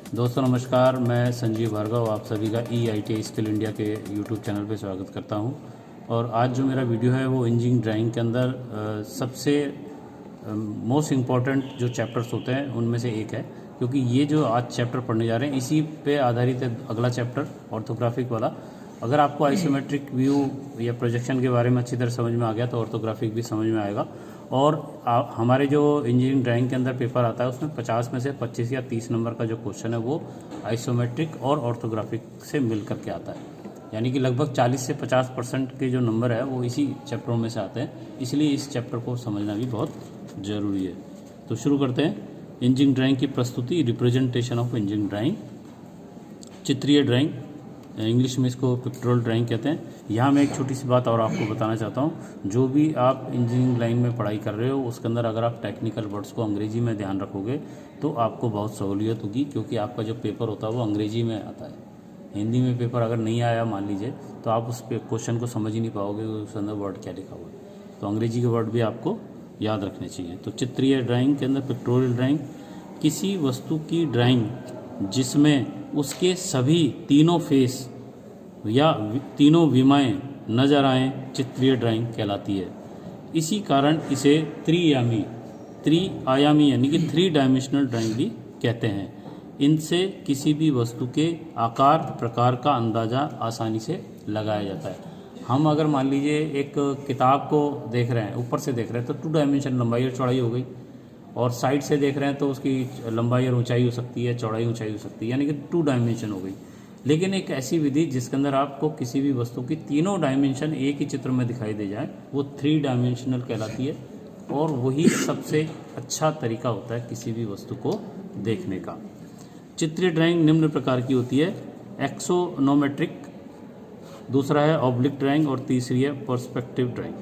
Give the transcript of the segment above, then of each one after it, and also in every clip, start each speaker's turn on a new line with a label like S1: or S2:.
S1: दोस्तों नमस्कार, मैं संजीव भार्गव आप सभी का EITI स्किल इंडिया के यूट्यूब चैनल पे स्वागत करता हूं। और आज जो मेरा वीडियो है वो इंजीनियरिंग ड्राइंग के अंदर सबसे मोस्ट इम्पॉर्टेंट जो चैप्टर्स होते हैं उनमें से एक है, क्योंकि ये जो आज चैप्टर पढ़ने जा रहे हैं इसी पे आधारित है अगला चैप्टर ऑर्थोग्राफिक वाला। अगर आपको आइसोमेट्रिक व्यू या प्रोजेक्शन के बारे में अच्छी तरह समझ में आ गया तो ऑर्थोग्राफिक भी समझ में आएगा। और हमारे जो इंजीनियरिंग ड्राइंग के अंदर पेपर आता है उसमें 50 में से 25 या 30 नंबर का जो क्वेश्चन है वो आइसोमेट्रिक और ऑर्थोग्राफिक से मिल करके आता है, यानी कि लगभग 40 से 50% के जो नंबर है वो इसी चैप्टरों में से आते हैं। इसलिए इस चैप्टर को समझना भी बहुत ज़रूरी है। तो शुरू करते हैं। इंजीनियरिंग ड्राइंग की प्रस्तुति, रिप्रेजेंटेशन ऑफ इंजीनियरिंग ड्राइंग, चित्रीय ड्राइंग, इंग्लिश में इसको पिक्टोरल ड्राइंग कहते हैं। यहाँ मैं एक छोटी सी बात और आपको बताना चाहता हूँ। जो भी आप इंजीनियरिंग लाइन में पढ़ाई कर रहे हो उसके अंदर अगर आप टेक्निकल वर्ड्स को अंग्रेजी में ध्यान रखोगे तो आपको बहुत सहूलियत होगी, क्योंकि आपका जो पेपर होता है वो अंग्रेजी में आता है। हिंदी में पेपर अगर नहीं आया मान लीजिए तो आप उस क्वेश्चन को समझ ही नहीं पाओगे उसके अंदर वर्ड क्या लिखा हुआ है। तो अंग्रेजी के वर्ड भी आपको याद रखने चाहिए। तो चित्रीय ड्राइंग के अंदर पिक्टोरियल ड्राइंग, किसी वस्तु की ड्राइंग जिसमें उसके सभी तीनों फेस या तीनों विमाएं नजर आएं, चित्रीय ड्राइंग कहलाती है। इसी कारण इसे त्रिआयामी यानी कि 3 डायमेंशनल ड्राइंग भी कहते हैं। इनसे किसी भी वस्तु के आकार प्रकार का अंदाज़ा आसानी से लगाया जाता है। हम अगर मान लीजिए एक किताब को देख रहे हैं, ऊपर से देख रहे हैं तो 2 डायमेंशन लंबाई और चौड़ाई हो गई, और साइड से देख रहे हैं तो उसकी लंबाई और ऊंचाई हो सकती है, चौड़ाई ऊंचाई हो सकती है, यानी कि 2 डायमेंशन हो गई। लेकिन एक ऐसी विधि जिसके अंदर आपको किसी भी वस्तु की तीनों डायमेंशन एक ही चित्र में दिखाई दे जाए वो 3 डायमेंशनल कहलाती है, और वही सबसे अच्छा तरीका होता है किसी भी वस्तु को देखने का। चित्रीय ड्राइंग निम्न प्रकार की होती है: एक्सोनोमेट्रिक, दूसरा है ऑब्लिक ड्राइंग, और तीसरी है पर्सपेक्टिव ड्राइंग।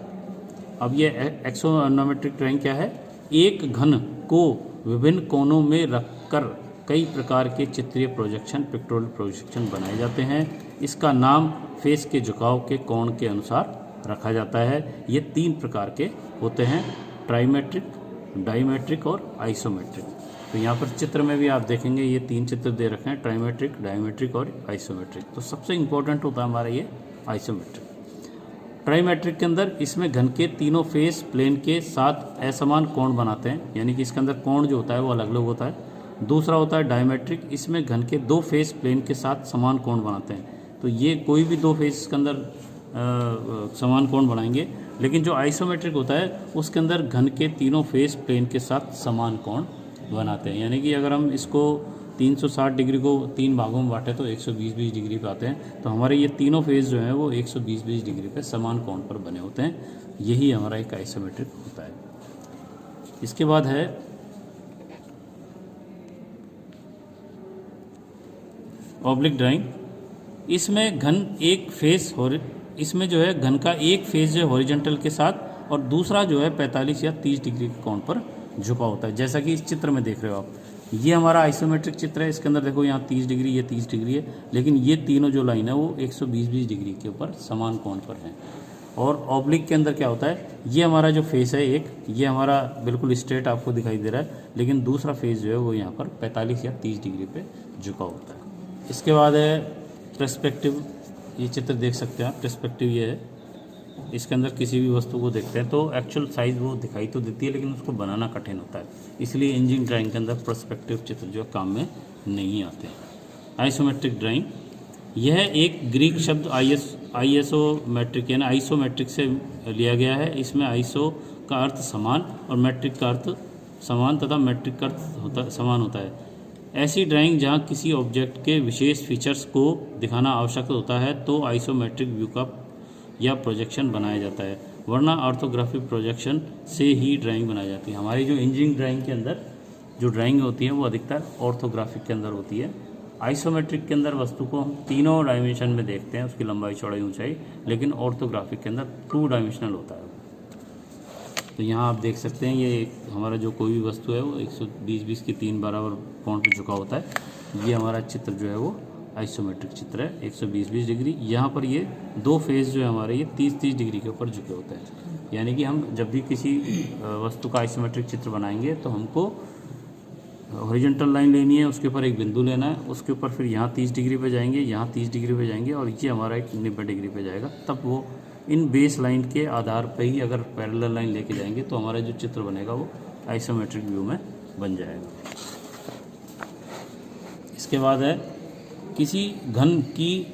S1: अब ये एक्सोनोमेट्रिक ड्राइंग क्या है? एक घन को विभिन्न कोनों में रखकर कई प्रकार के चित्रीय प्रोजेक्शन, पिक्टोरियल प्रोजेक्शन बनाए जाते हैं। इसका नाम फेस के झुकाव के कोण के अनुसार रखा जाता है। ये 3 प्रकार के होते हैं: ट्राइमेट्रिक, डाइमेट्रिक और आइसोमेट्रिक। तो यहाँ पर चित्र में भी आप देखेंगे ये 3 चित्र दे रखे हैं, ट्राइमेट्रिक, डाइमेट्रिक और आइसोमेट्रिक। तो सबसे इम्पोर्टेंट होता है हमारा ये आइसोमेट्रिक। ट्राइमेट्रिक के अंदर इसमें घन के तीनों फेस प्लेन के साथ असमान कोण बनाते हैं, यानी कि इसके अंदर कोण जो होता है वो अलग अलग होता है। दूसरा होता है डायमेट्रिक, इसमें घन के 2 फेस प्लेन के साथ समान कोण बनाते हैं। तो ये कोई भी 2 फेस के अंदर समान कोण बनाएंगे। लेकिन जो आइसोमेट्रिक होता है उसके अंदर घन के तीनों फेस प्लेन के साथ समान कोण बनाते हैं, यानी कि अगर हम इसको 360 डिग्री को 3 भागों में बांटे तो 120 डिग्री पे आते हैं। तो हमारे ये तीनों फेस जो हैं वो 120 डिग्री पे समान कोण पर बने होते हैं। यही हमारा एक आइसोमेट्रिक होता है। इसके बाद है ऑब्लिक ड्राइंग। इसमें घन एक फेस इसमें जो है घन का एक फेस जो है हॉरिजॉन्टल के साथ और दूसरा जो है 45 या 30 डिग्री के कोण पर झुका होता है, जैसा कि इस चित्र में देख रहे हो आप। ये हमारा आइसोमेट्रिक चित्र है। इसके अंदर देखो यहाँ 30 डिग्री, ये 30 डिग्री है, लेकिन ये तीनों जो लाइन है वो 120 डिग्री के ऊपर समान कोण पर है। और ऑब्लिक के अंदर क्या होता है? ये हमारा जो फेस है एक, ये हमारा बिल्कुल स्ट्रेट आपको दिखाई दे रहा है, लेकिन दूसरा फेस जो है वो यहाँ पर 45 या 30 डिग्री पे झुका होता है। इसके बाद है पर्सपेक्टिव। ये चित्र देख सकते हैं आप, पर्सपेक्टिव ये है। इसके अंदर किसी भी वस्तु को देखते हैं तो एक्चुअल साइज वो दिखाई तो देती है, लेकिन उसको बनाना कठिन होता है। इसलिए इंजीनियरिंग ड्राइंग के अंदर पर्सपेक्टिव चित्र जो काम में नहीं आते। आइसोमेट्रिक ड्राइंग, यह एक ग्रीक शब्द आइसोमेट्रिक यानी आइसोमेट्रिक से लिया गया है। इसमें आइसो का अर्थ समान और मेट्रिक का अर्थ समान तथा मेट्रिक का अर्थ समान होता है। ऐसी ड्राइंग जहां किसी ऑब्जेक्ट के विशेष फीचर्स को दिखाना आवश्यक होता है तो आइसोमेट्रिक व्यू का या प्रोजेक्शन बनाया जाता है, वरना ऑर्थोग्राफिक प्रोजेक्शन से ही ड्राइंग बनाई जाती है। हमारी जो इंजीनियरिंग ड्राइंग के अंदर जो ड्राइंग होती है वो अधिकतर ऑर्थोग्राफिक के अंदर होती है। आइसोमेट्रिक के अंदर वस्तु को हम तीनों डायमेंशन में देखते हैं, उसकी लंबाई चौड़ाई ऊंचाई, लेकिन ऑर्थोग्राफिक के अंदर 2 डायमेंशनल होता है। तो यहाँ आप देख सकते हैं ये हमारा जो कोई भी वस्तु है वो 120 की 3 बराबर कोण पर झुका होता है। ये हमारा चित्र जो है वो आइसोमेट्रिक चित्र है, 120 डिग्री। यहाँ पर ये 2 फेस जो है हमारे ये 30 डिग्री के ऊपर झुके होते हैं। यानी कि हम जब भी किसी वस्तु का आइसोमेट्रिक चित्र बनाएंगे तो हमको हॉरिजॉन्टल लाइन लेनी है, उसके ऊपर एक बिंदु लेना है, उसके ऊपर फिर यहाँ 30 डिग्री पे जाएंगे, यहाँ 30 डिग्री पे जाएंगे और ये हमारा एक 90 डिग्री पे जाएगा। तब वो इन बेस लाइन के आधार पर ही अगर पैरेलल लाइन लेके जाएंगे तो हमारा जो चित्र बनेगा वो आइसोमेट्रिक व्यू में बन जाएगा। इसके बाद है किसी घन की,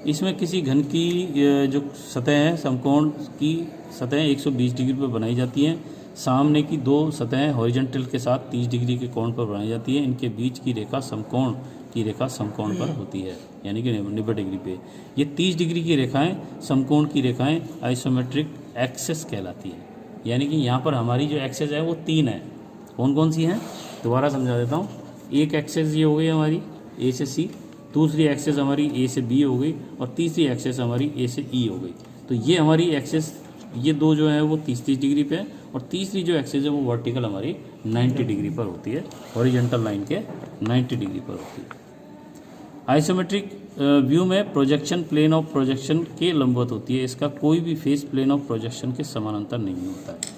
S1: इसमें किसी घन की जो सतह है, समकोण की सतह 120 डिग्री पर बनाई जाती हैं। सामने की दो सतहें हॉरिजॉन्टल के साथ 30 डिग्री के कोण पर बनाई जाती है। इनके बीच की रेखा समकोण की रेखा समकोण पर होती है, यानी कि 90 डिग्री पे। ये 30 डिग्री की रेखाएं, समकोण की रेखाएं आइसोमेट्रिक एक्सेस कहलाती है। यानी कि यहाँ पर हमारी जो एक्सेस है वो 3 है। कौन कौन सी हैं दोबारा समझा देता हूँ। एक एक्सेस ये हो गई हमारी ए से सी, दूसरी एक्सेस हमारी ए से बी हो गई और तीसरी एक्सेस हमारी ए से ई हो गई। तो ये हमारी एक्सेस, ये दो जो है वो 30-30 डिग्री पे है और तीसरी जो एक्सेस है वो वर्टिकल हमारी 90 डिग्री पर होती है, हॉरिजॉन्टल लाइन के 90 डिग्री पर होती है। आइसोमेट्रिक व्यू में प्रोजेक्शन प्लेन ऑफ प्रोजेक्शन के लंबवत होती है। इसका कोई भी फेस प्लेन ऑफ प्रोजेक्शन के समानांतर नहीं होता है।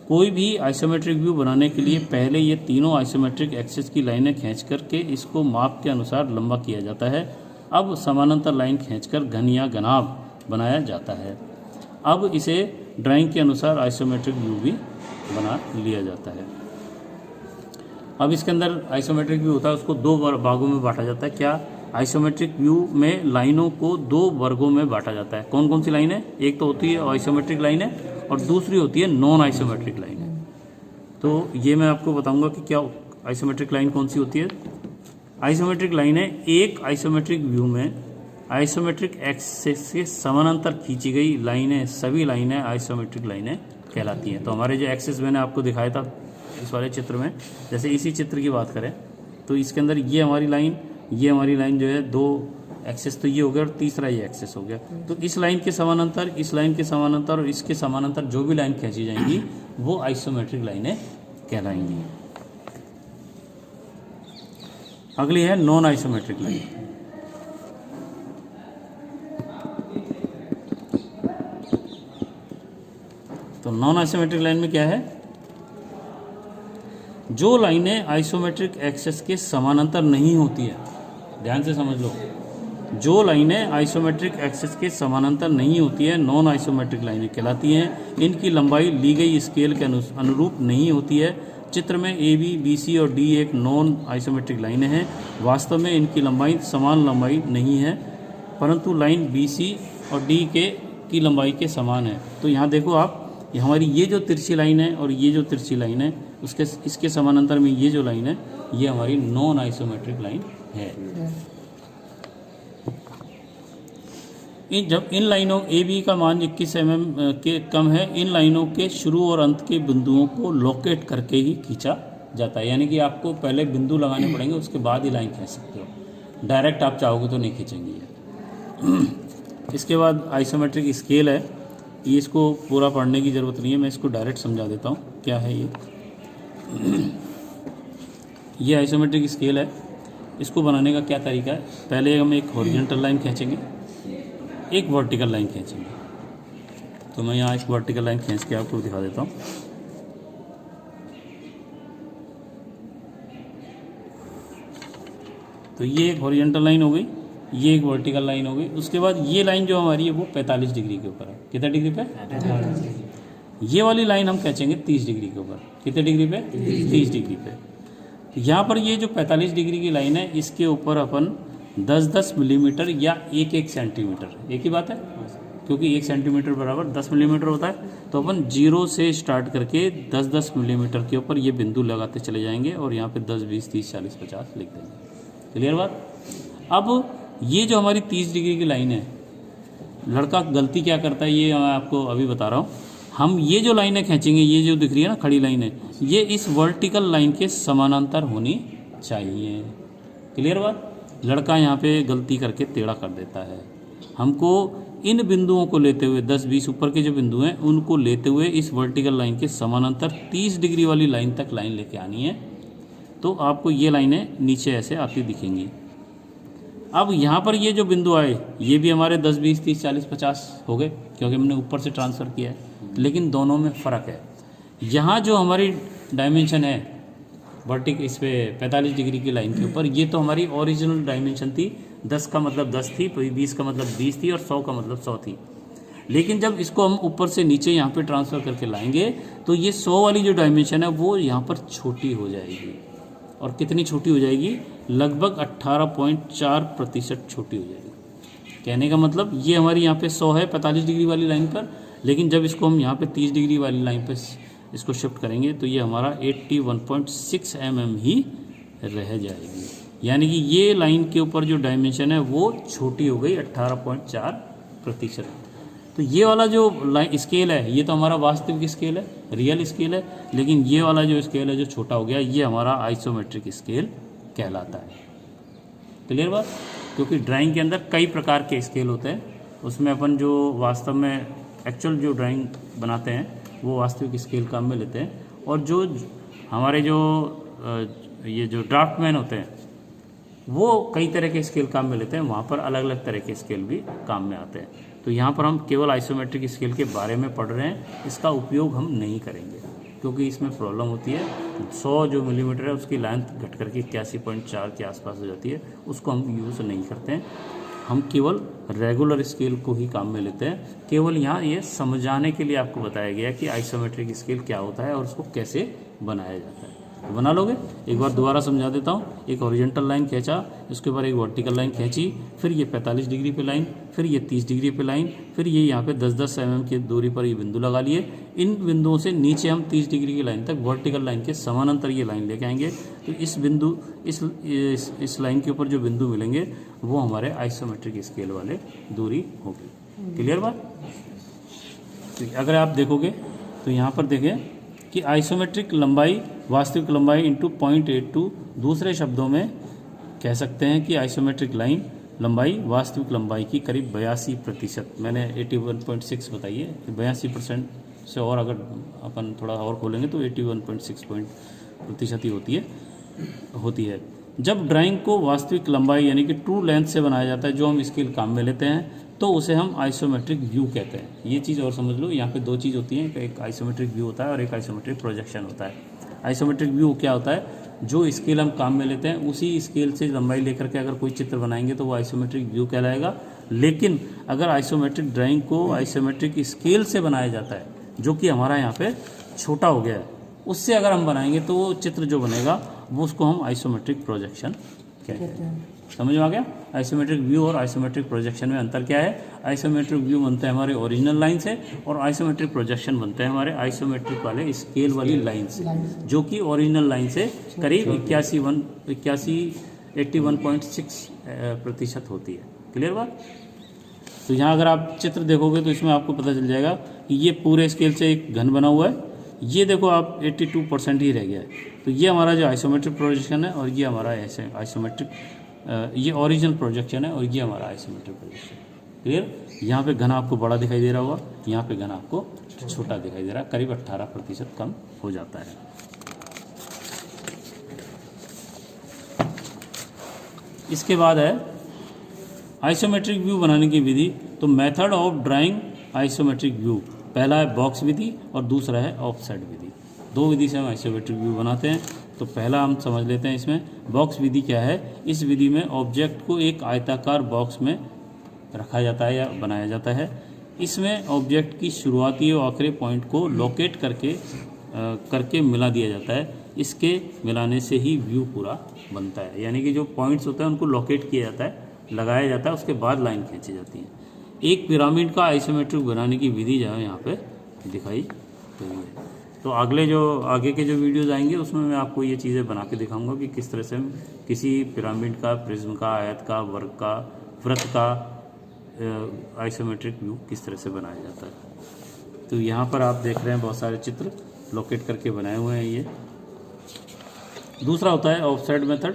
S1: कोई भी आइसोमेट्रिक व्यू बनाने के लिए पहले ये तीनों आइसोमेट्रिक एक्सिस की लाइनें खींच करके इसको माप के अनुसार लंबा किया जाता है। अब समानांतर लाइन खींचकर घन या घनाभ बनाया जाता है। अब इसे ड्राइंग के अनुसार आइसोमेट्रिक व्यू भी बना लिया जाता है। अब इसके अंदर आइसोमेट्रिक व्यू होता है, उसको 2 भागों में बांटा जाता है। क्या? आइसोमेट्रिक व्यू में लाइनों को 2 वर्गों में बांटा जाता है। कौन कौन सी लाइन है? एक तो होती है आइसोमेट्रिक लाइन है और दूसरी होती है नॉन आइसोमेट्रिक लाइन है। तो ये मैं आपको बताऊंगा कि क्या आइसोमेट्रिक लाइन कौन सी होती है। आइसोमेट्रिक लाइन है एक आइसोमेट्रिक व्यू में आइसोमेट्रिक एक्सिस के समानांतर खींची गई लाइनें, सभी लाइनें आइसोमेट्रिक लाइनें कहलाती हैं। तो हमारे जो एक्सिस मैंने आपको दिखाया था इस वाले चित्र में, जैसे इसी चित्र की बात करें तो इसके अंदर ये हमारी लाइन जो है 2 एक्सेस तो ये हो गया और तीसरा ये एक्सेस हो गया। तो इस लाइन के समानांतर, इस लाइन के समानांतर और इसके समानांतर जो भी लाइन खींची जाएंगी वो आइसोमेट्रिक लाइनें कहलाएंगी। अगली है नॉन आइसोमेट्रिक लाइन। तो नॉन आइसोमेट्रिक लाइन में क्या है? जो लाइनें आइसोमेट्रिक एक्सेस के समानांतर नहीं होती है, ध्यान से समझ लो, जो लाइनें आइसोमेट्रिक एक्सिस के समानांतर नहीं होती है नॉन आइसोमेट्रिक लाइनें कहलाती हैं। इनकी लंबाई ली गई स्केल के अनुरूप नहीं होती है। चित्र में ए बी, बी सी और डी एक नॉन आइसोमेट्रिक लाइनें हैं। वास्तव में इनकी लंबाई समान लंबाई नहीं है, परंतु लाइन बी सी और डी की लंबाई के समान है। तो यहाँ देखो आप, हमारी ये जो तिरछी लाइन है और ये जो तिरछी लाइन है उसके इसके समानांतर में ये जो लाइन है ये हमारी नॉन आइसोमेट्रिक लाइन है। जब इन लाइनों ए बी का मान 21 mm के कम है, इन लाइनों के शुरू और अंत के बिंदुओं को लोकेट करके ही खींचा जाता है। यानी कि आपको पहले बिंदु लगाने पड़ेंगे, उसके बाद ही लाइन खींच सकते हो। डायरेक्ट आप चाहोगे तो नहीं खींचेंगे ये। इसके बाद आइसोमेट्रिक स्केल है, ये इसको पूरा पढ़ने की ज़रूरत नहीं है, मैं इसको डायरेक्ट समझा देता हूँ क्या है ये। ये आइसोमेट्रिक स्केल है। इसको बनाने का क्या तरीका है? पहले हम एक हॉरिजॉन्टल लाइन खींचेंगे, एक वर्टिकल लाइन खींचेंगे। तो मैं यहाँ एक वर्टिकल लाइन खींच के आपको दिखा देता हूँ। तो ये एक हॉरिजॉन्टल लाइन हो गई, ये एक वर्टिकल लाइन हो गई। उसके बाद ये लाइन जो हमारी है वो 45 डिग्री के ऊपर है। कितने डिग्री पे? 45 डिग्री। ये वाली लाइन हम खींचेंगे 30 डिग्री के ऊपर। कितने डिग्री पे? 30 डिग्री पे। तो यहाँ पर ये जो 45 डिग्री की लाइन है इसके ऊपर अपन 10-10 मिलीमीटर या 1-1 सेंटीमीटर, एक ही बात है क्योंकि 1 सेंटीमीटर बराबर 10 मिलीमीटर होता है। तो अपन 0 से स्टार्ट करके 10-10 मिलीमीटर के ऊपर ये बिंदु लगाते चले जाएंगे और यहाँ पे 10, 20, 30, 40, 50 लिख देंगे। क्लियर बात? अब ये जो हमारी 30 डिग्री की लाइन है, लड़का गलती क्या करता है ये मैं आपको अभी बता रहा हूँ। हम ये जो लाइनें खींचेंगे, ये जो दिख रही है ना खड़ी लाइन है, ये इस वर्टिकल लाइन के समानांतर होनी चाहिए। क्लियर बात? लड़का यहाँ पे गलती करके टेढ़ा कर देता है। हमको इन बिंदुओं को लेते हुए 10-20 ऊपर के जो बिंदु हैं उनको लेते हुए इस वर्टिकल लाइन के समानांतर 30 डिग्री वाली लाइन तक लाइन लेके आनी है। तो आपको ये लाइनें नीचे ऐसे आती दिखेंगी। अब यहाँ पर ये जो बिंदु आए ये भी हमारे 10, 20, 30, 40, 50 हो गए क्योंकि हमने ऊपर से ट्रांसफ़र किया है। लेकिन दोनों में फ़र्क है। यहाँ जो हमारी डायमेंशन है वर्टिक इस पे 45 डिग्री की लाइन के ऊपर। ये तो हमारी ओरिजिनल डायमेंशन थी, 10 का मतलब 10 थी, 20 का मतलब 20 थी और 100 का मतलब 100 थी। लेकिन जब इसको हम ऊपर से नीचे यहाँ पे ट्रांसफ़र करके लाएंगे तो ये 100 वाली जो डायमेंशन है वो यहाँ पर छोटी हो जाएगी। और कितनी छोटी हो जाएगी? लगभग 18.4% छोटी हो जाएगी। कहने का मतलब ये हमारी यहाँ पे 100 है 45 डिग्री वाली लाइन पर, लेकिन जब इसको हम यहाँ पे 30 डिग्री वाली लाइन पे इसको शिफ्ट करेंगे तो ये हमारा 81.6 mm ही रह जाएगी। यानी कि ये लाइन के ऊपर जो डायमेंशन है वो छोटी हो गई 18.4%। तो ये वाला जो लाइन स्केल है ये तो हमारा वास्तविक स्केल है, रियल स्केल है, लेकिन ये वाला जो स्केल है जो छोटा हो गया ये हमारा आइसोमेट्रिक स्केल कहलाता है। क्लियर बात? क्योंकि ड्राइंग के अंदर कई प्रकार के स्केल होते हैं, उसमें अपन जो वास्तव में एक्चुअल जो ड्राइंग बनाते हैं वो वास्तविक स्केल काम में लेते हैं, और जो हमारे जो ये जो ड्राफ्टमैन होते हैं वो कई तरह के स्केल काम में लेते हैं, वहाँ पर अलग अलग तरह के स्केल भी काम में आते हैं। तो यहाँ पर हम केवल आइसोमेट्रिक स्केल के बारे में पढ़ रहे हैं, इसका उपयोग हम नहीं करेंगे क्योंकि इसमें प्रॉब्लम होती है। 100 जो मिलीमीटर है उसकी लेंथ घट करके 81.4 के आसपास हो जाती है, उसको हम यूज़ नहीं करते हैं। हम केवल रेगुलर स्केल को ही काम में लेते हैं। केवल यहाँ ये समझाने के लिए आपको बताया गया कि आइसोमेट्रिक स्केल क्या होता है और उसको कैसे बनाया जाता है। तो बना लोगे? एक बार दोबारा समझा देता हूँ। एक हॉरिजॉन्टल लाइन खींचा, उसके ऊपर एक वर्टिकल लाइन खींची, फिर ये 45 डिग्री पे लाइन, फिर ये 30 डिग्री पे लाइन, फिर ये यहाँ पे 10-10 mm की दूरी पर ये बिंदु लगा लिए। इन बिंदुओं से नीचे हम 30 डिग्री की लाइन तक वर्टिकल लाइन के समानांतर ये लाइन लेके आएंगे। तो इस बिंदु इस लाइन के ऊपर जो बिंदु मिलेंगे वो हमारे आइसोमेट्रिक स्केल वाले दूरी होगी। क्लियर बात? अगर आप देखोगे तो यहाँ पर देखें कि आइसोमेट्रिक लंबाई वास्तविक लंबाई इंटू 0.82, दूसरे शब्दों में कह सकते हैं कि आइसोमेट्रिक लाइन लंबाई वास्तविक लंबाई की करीब 82%, मैंने 81.6 बताई है, 82% से और अगर अपन थोड़ा और खोलेंगे तो 81.6% ही होती है। जब ड्राइंग को वास्तविक लंबाई यानी कि ट्रू लेंथ से बनाया जाता है, जो हम स्केल काम में लेते हैं, तो उसे हम आइसोमेट्रिक व्यू कहते हैं। ये चीज़ और समझ लो, यहाँ पे दो चीज़ होती हैं, एक आइसोमेट्रिक व्यू होता है और एक आइसोमेट्रिक प्रोजेक्शन होता है। आइसोमेट्रिक व्यू क्या होता है? जो स्केल हम काम में लेते हैं उसी स्केल से लंबाई लेकर के अगर कोई चित्र बनाएंगे तो वो आइसोमेट्रिक व्यू कहलाएगा। लेकिन अगर आइसोमेट्रिक ड्राइंग को आइसोमेट्रिक स्केल से बनाया जाता है, जो कि हमारा यहाँ पे छोटा हो गया है, उससे अगर हम बनाएंगे तो वो चित्र जो बनेगा वो उसको हम आइसोमेट्रिक प्रोजेक्शन कहते हैं। समझ में आ गया? आइसोमेट्रिक व्यू और आइसोमेट्रिक प्रोजेक्शन में अंतर क्या है? आइसोमेट्रिक व्यू बनता है हमारे ओरिजिनल लाइन से और आइसोमेट्रिक प्रोजेक्शन बनता है हमारे आइसोमेट्रिक वाले स्केल वाली लाइन से, जो कि ओरिजिनल लाइन से करीब 81.6% होती है। क्लियर बात? तो यहाँ अगर आप चित्र देखोगे तो इसमें आपको पता चल जाएगा कि ये पूरे स्केल से एक घन बना हुआ है, ये देखो आप 82% ही रह गया है। तो ये हमारा जो आइसोमेट्रिक प्रोजेक्शन है और ये हमारा ऐसे आइसोमेट्रिक ये ओरिजिनल प्रोजेक्शन है और ये हमारा आइसोमेट्रिक प्रोजेक्शन। क्लियर? यहाँ पे घन आपको बड़ा दिखाई दे रहा होगा, यहाँ पे घन आपको छोटा दिखाई दे रहा है, करीब 18% कम हो जाता है। इसके बाद है आइसोमेट्रिक व्यू बनाने की विधि। तो method of drawing isometric view, पहला है बॉक्स विधि और दूसरा है ऑफसेट विधि। दो विधि से हम आइसोमेट्रिक व्यू बनाते हैं। तो पहला हम समझ लेते हैं इसमें बॉक्स विधि क्या है। इस विधि में ऑब्जेक्ट को एक आयताकार बॉक्स में रखा जाता है या बनाया जाता है। इसमें ऑब्जेक्ट की शुरुआती और आखिरी पॉइंट को लोकेट करके मिला दिया जाता है। इसके मिलाने से ही व्यू पूरा बनता है, यानी कि जो पॉइंट्स होते हैं उनको लोकेट किया जाता है, लगाया जाता है, उसके बाद लाइन खींची जाती है। एक पिरामिड का आइसोमेट्रिक बनाने की विधि जो है यहाँ पे दिखाई गई है। तो आगे के जो वीडियोस आएंगे उसमें मैं आपको ये चीज़ें बना के दिखाऊंगा कि किस तरह से हम किसी पिरामिड का, प्रिज्म का, आयत का, वर्ग का, वृत्त का आइसोमेट्रिक व्यू किस तरह से बनाया जाता है। तो यहाँ पर आप देख रहे हैं बहुत सारे चित्र लोकेट करके बनाए हुए हैं। ये दूसरा होता है ऑफसेट मेथड।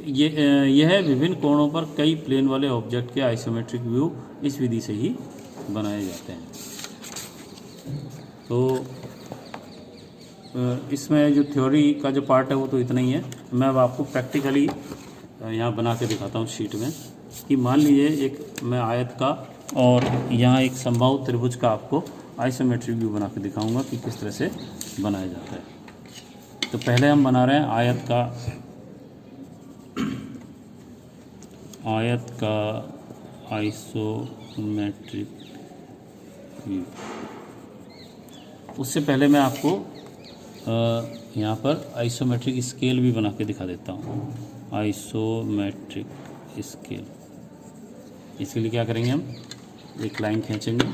S1: यह विभिन्न कोणों पर कई प्लेन वाले ऑब्जेक्ट के आइसोमेट्रिक व्यू इस विधि से ही बनाए जाते हैं। तो इसमें जो थ्योरी का जो पार्ट है वो तो इतना ही है। मैं अब आपको प्रैक्टिकली यहाँ बना के दिखाता हूँ शीट में कि मान लीजिए एक मैं आयत का और यहाँ एक समबाहु त्रिभुज का आपको आइसोमेट्रिक व्यू बना के दिखाऊंगा कि किस तरह से बनाया जाता है। तो पहले हम बना रहे हैं आयत का आइसोमेट्रिक व्यू। उससे पहले मैं आपको यहाँ पर आइसोमेट्रिक स्केल भी बना के दिखा देता हूँ। आइसोमेट्रिक स्केल, इसके लिए क्या करेंगे, हम एक लाइन खींचेंगे।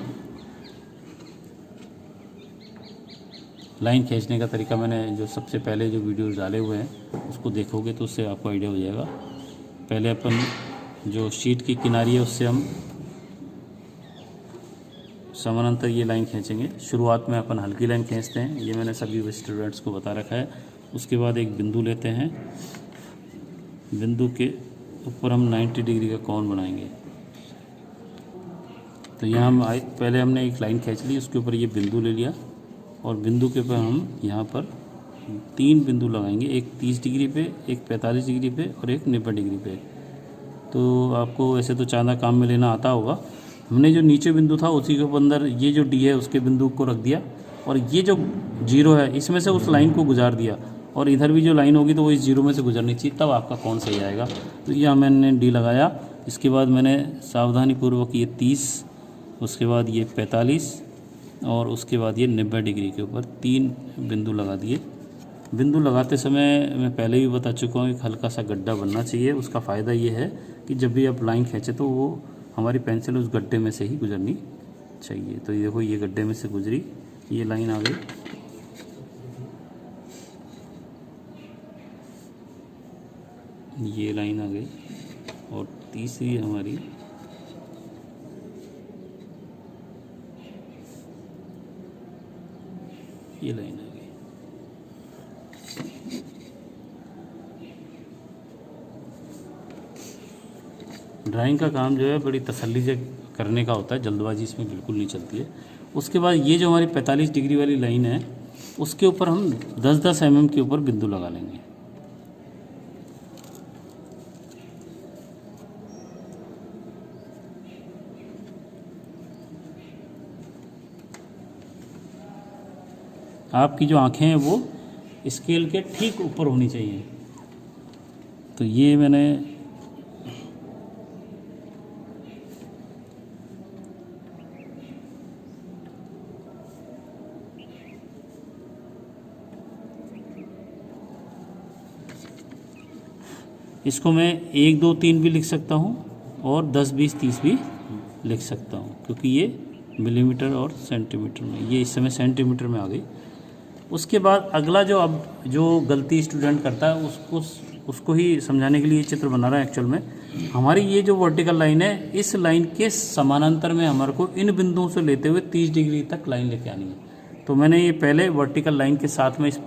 S1: लाइन खींचने का तरीका मैंने जो सबसे पहले जो वीडियोस डाले हुए हैं उसको देखोगे तो उससे आपको आइडिया हो जाएगा। पहले अपन जो शीट की किनारी है उससे हम समानांतर ये लाइन खींचेंगे। शुरुआत में अपन हल्की लाइन खींचते हैं, ये मैंने सभी स्टूडेंट्स को बता रखा है। उसके बाद एक बिंदु लेते हैं, बिंदु के ऊपर हम 90 डिग्री का कोण बनाएंगे। तो यहाँ हम पहले हमने एक लाइन खींच ली, उसके ऊपर ये बिंदु ले लिया और बिंदु के ऊपर हम यहाँ पर 3 बिंदु लगाएंगे, एक 30 डिग्री पे, एक 45 डिग्री पे और एक 90 डिग्री पे। तो आपको वैसे तो चांदा काम में लेना आता होगा। हमने जो नीचे बिंदु था उसी के अंदर ये जो डी है उसके बिंदु को रख दिया और ये जो जीरो है इसमें से उस लाइन को गुजार दिया और इधर भी जो लाइन होगी तो वो इस जीरो में से गुजरनी चाहिए, तब आपका कौन सही आएगा। तो यहाँ मैंने डी लगाया। इसके बाद मैंने सावधानीपूर्वक ये 30, उसके बाद ये 45 और उसके बाद ये 90 डिग्री के ऊपर 3 बिंदु लगा दिए। बिंदु लगाते समय मैं पहले भी बता चुका हूँ, एक हल्का सा गड्ढा बनना चाहिए। उसका फ़ायदा ये है कि जब भी आप लाइन खींचे तो वो हमारी पेंसिल उस गड्ढे में से ही गुजरनी चाहिए। तो ये देखो, ये गड्ढे में से गुजरी, ये लाइन आ गई। ये लाइन आ गई और तीसरी हमारी ये लाइन आ गई। ड्राइंग का काम जो है बड़ी तसल्ली से करने का होता है, जल्दबाजी इसमें बिल्कुल नहीं चलती है। उसके बाद ये जो हमारी 45 डिग्री वाली लाइन है उसके ऊपर हम 10-10 mm के ऊपर बिंदु लगा लेंगे। आपकी जो आंखें हैं वो स्केल के ठीक ऊपर होनी चाहिए। तो ये मैंने इसको मैं 1, 2, 3 भी लिख सकता हूँ और 10, 20, 30 भी लिख सकता हूँ, क्योंकि ये मिलीमीटर और सेंटीमीटर में, ये इस समय सेंटीमीटर में आ गई। उसके बाद अगला जो गलती स्टूडेंट करता है उसको ही समझाने के लिए ये चित्र बना रहा है। एक्चुअल में हमारी ये जो वर्टिकल लाइन है, इस लाइन के समानांतर में हमारे को इन बिंदुओं से लेते हुए 30 डिग्री तक लाइन लेके आनी है। तो मैंने ये पहले वर्टिकल लाइन के साथ में इस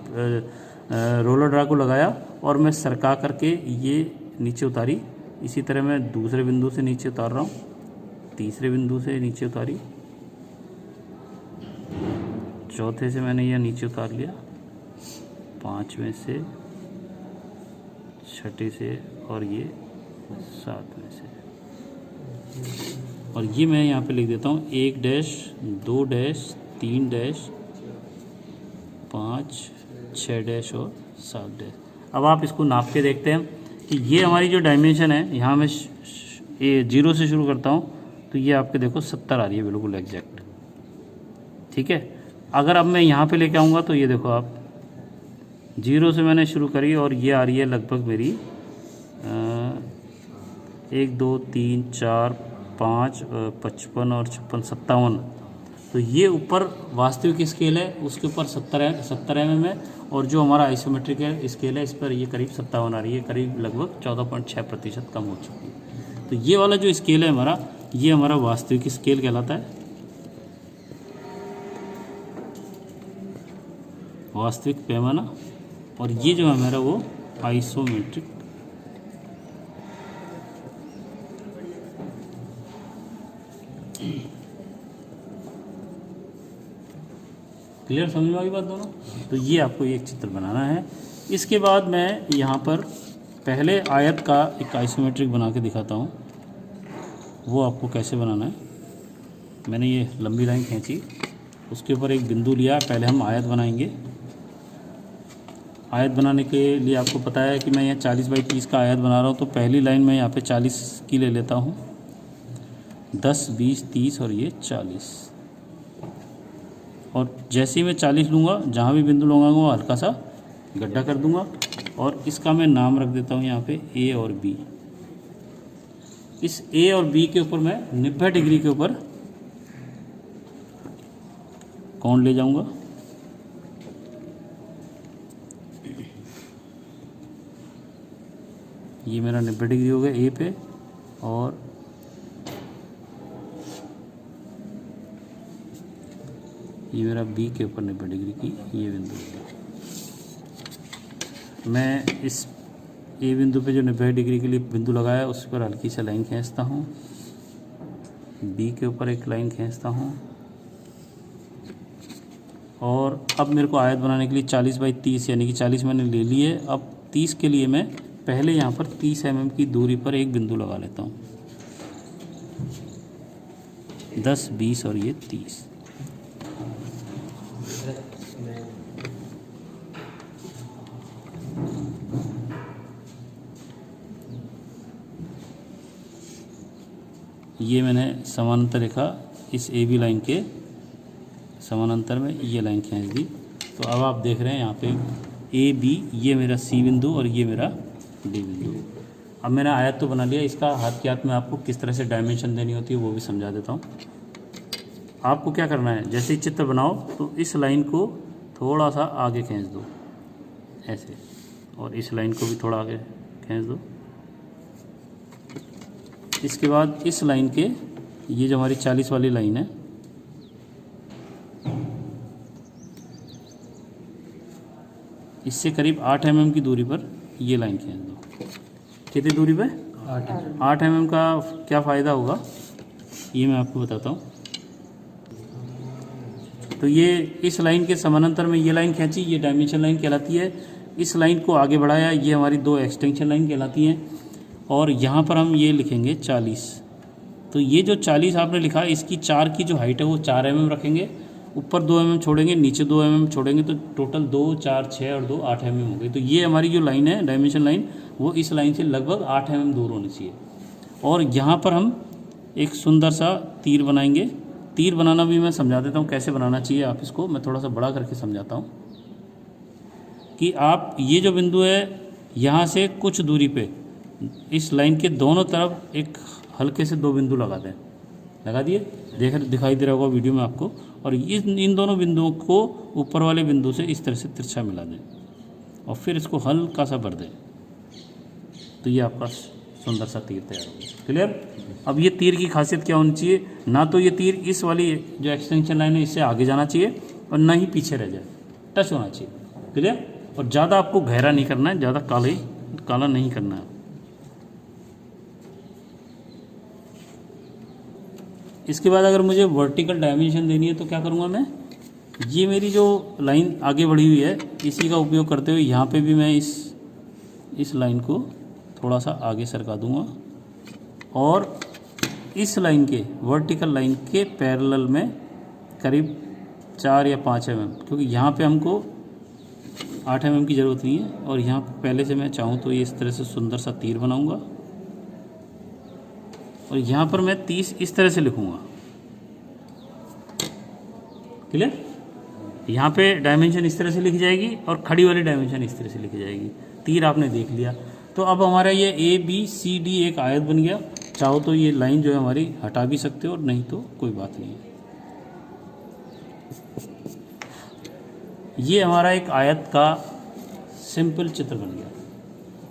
S1: रोलर ड्रा को लगाया और मैं सरका करके ये नीचे उतारी। इसी तरह मैं दूसरे बिंदु से नीचे उतार रहा हूँ, तीसरे बिंदु से नीचे उतारी, चौथे से मैंने यह नीचे उतार लिया, 5वें से, 6ठे से और ये 7वें से। और ये मैं यहाँ पे लिख देता हूँ 1 डैश, 2 डैश, 3 डैश, 5, 6 डैश और 7 डैश। अब आप इसको नाप के देखते हैं कि ये हमारी जो डायमेंशन है, यहाँ मैं 0 से शुरू करता हूँ तो ये आपके देखो 70 आ रही है बिल्कुल एग्जैक्ट। ठीक है, अगर अब मैं यहाँ पे लेके आऊँगा तो ये देखो आप 0 से मैंने शुरू करी और ये आ रही है लगभग मेरी 1, 2, 3, 4, 5, 55 और 56, 57। तो ये ऊपर वास्तविक स्केल है, उसके ऊपर 70 mm है और जो हमारा आइसोमेट्रिक स्केल है इस पर ये करीब 57 आ रही है, करीब लगभग 14.6% कम हो चुकी है। तो ये वाला जो स्केल है हमारा, ये हमारा वास्तविक स्केल कहलाता है, वास्तविक पैमाना। और ये जो है हमारा वो आइसोमेट्रिक। क्लियर, समझ में आई बात दोनों? तो ये आपको एक चित्र बनाना है। इसके बाद मैं यहाँ पर पहले आयत का एक आइसोमेट्रिक बना के दिखाता हूँ, वो आपको कैसे बनाना है। मैंने ये लंबी लाइन खींची, उसके ऊपर एक बिंदु लिया, पहले हम आयत बनाएंगे। आयत बनाने के लिए आपको पता है कि मैं यहाँ 40 बाई 30 का आयत बना रहा हूँ, तो पहली लाइन मैं यहाँ पे 40 की ले लेता हूँ, 10, 20, 30 और ये 40। और जैसे ही मैं 40 लूँगा, जहाँ भी बिंदु लगाऊंगा वो हल्का सा गड्ढा कर दूँगा और इसका मैं नाम रख देता हूँ यहाँ पे ए और बी। इस ए और बी के ऊपर मैं 90 डिग्री के ऊपर कोण ले जाऊँगा। ये मेरा 90 डिग्री हो गया ए पे, और ये मेरा बी के ऊपर 90 डिग्री की ये बिंदु है। मैं इस ए बिंदु पे जो 90 डिग्री के लिए बिंदु लगाया उस पर हल्की सी लाइन खींचता हूँ, बी के ऊपर एक लाइन खींचता हूँ, और अब मेरे को आयत बनाने के लिए 40 बाई 30 यानी कि 40 मैंने ले लिए। अब 30 के लिए मैं पहले यहाँ पर 30 mm की दूरी पर एक बिंदु लगा लेता हूँ, 10, 20 और ये 30। ये मैंने समानांतर रेखा इस ए बी लाइन के समानांतर में ये लाइन खींच दी। तो अब आप देख रहे हैं यहाँ पे ए बी, ये मेरा सी बिंदु और ये मेरा डी बिंदु। अब मैंने आयत तो बना लिया, इसका हाथ के हाथ में आपको किस तरह से डायमेंशन देनी होती है वो भी समझा देता हूँ। आपको क्या करना है, जैसे ही चित्र बनाओ तो इस लाइन को थोड़ा सा आगे खींच दो ऐसे, और इस लाइन को भी थोड़ा आगे खींच दो। इसके बाद इस लाइन के, ये जो हमारी 40 वाली लाइन है, इससे करीब 8 mm की दूरी पर ये लाइन खींच दो। कितनी दूरी पे? 8 mm का क्या फ़ायदा होगा ये मैं आपको बताता हूँ। तो ये इस लाइन के समानांतर में ये लाइन खींची, ये डायमेंशन लाइन कहलाती है। इस लाइन को आगे बढ़ाया, ये हमारी 2 एक्सटेंशन लाइन कहलाती हैं। और यहाँ पर हम ये लिखेंगे 40। तो ये जो 40 आपने लिखा है, इसकी 4 की जो हाइट है वो 4 mm रखेंगे, ऊपर 2 mm छोड़ेंगे, नीचे 2 mm छोड़ेंगे, तो टोटल 2, 4, 6 और 2 8 mm हो गई। तो ये हमारी जो लाइन है डायमेंशन लाइन, वो इस लाइन से लगभग 8 mm दूर होनी चाहिए। और यहाँ पर हम एक सुंदर सा तीर बनाएंगे। तीर बनाना भी मैं समझा देता हूँ कैसे बनाना चाहिए। आप इसको मैं थोड़ा सा बड़ा करके समझाता हूँ कि आप ये जो बिंदु है यहाँ से कुछ दूरी पे इस लाइन के दोनों तरफ एक हल्के से 2 बिंदु लगा दें। लगा दिए? दिखाई दे रहा होगा वीडियो में आपको। और इन दोनों बिंदुओं को ऊपर वाले बिंदु से इस तरह से तिरछा मिला दें और फिर इसको हल्का सा भर दें। तो ये आपका सुंदर सा तीर तैयार हो गया। क्लियर? अब ये तीर की खासियत क्या होनी चाहिए, ना तो ये तीर इस वाली जो एक्सटेंशन लाइन है इससे आगे जाना चाहिए और ना ही पीछे रह जाए, टच होना चाहिए। क्लियर? और ज़्यादा आपको गहरा नहीं करना है, ज़्यादा काला नहीं करना है। इसके बाद अगर मुझे वर्टिकल डायमेंशन देनी है तो क्या करूँगा मैं, ये मेरी जो लाइन आगे बढ़ी हुई है इसी का उपयोग करते हुए यहाँ पे भी मैं इस लाइन को थोड़ा सा आगे सरका दूँगा और इस लाइन के वर्टिकल लाइन के पैरेलल में करीब 4 या 5 mm, क्योंकि यहाँ पे हमको 8 mm की ज़रूरत नहीं है। और यहाँ पहले से मैं चाहूँ तो ये इस तरह से सुंदर सा तीर बनाऊँगा और यहाँ पर मैं 30 इस तरह से लिखूँगा। क्लियर? यहाँ पे डायमेंशन इस तरह से लिखी जाएगी और खड़ी वाली डायमेंशन इस तरह से लिखी जाएगी। तीर आपने देख लिया। तो अब हमारा ये ABCD एक आयत बन गया। चाहो तो ये लाइन जो है हमारी हटा भी सकते हो और नहीं तो कोई बात नहीं है। ये हमारा एक आयत का सिंपल चित्र बन गया।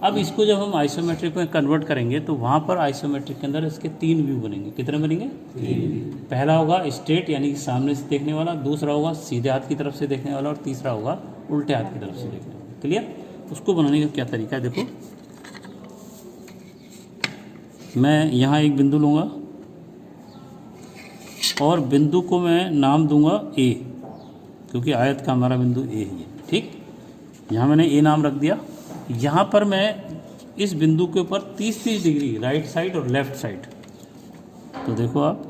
S1: अब इसको जब हम आइसोमेट्रिक में कन्वर्ट करेंगे तो वहाँ पर आइसोमेट्रिक के अंदर इसके 3 व्यू बनेंगे। कितने बनेंगे? 3। पहला होगा स्ट्रेट यानी कि सामने से देखने वाला, दूसरा होगा सीधे हाथ की तरफ से देखने वाला और तीसरा होगा उल्टे हाथ की तरफ से देखने वाला। क्लियर? उसको बनाने का क्या तरीका है देखो। मैं यहाँ एक बिंदु लूँगा और बिंदु को मैं नाम दूंगा A, क्योंकि आयत का हमारा बिंदु A ही है। ठीक, यहाँ मैंने A नाम रख दिया। यहाँ पर मैं इस बिंदु के ऊपर 30-30 डिग्री राइट साइड और लेफ्ट साइड, तो देखो आप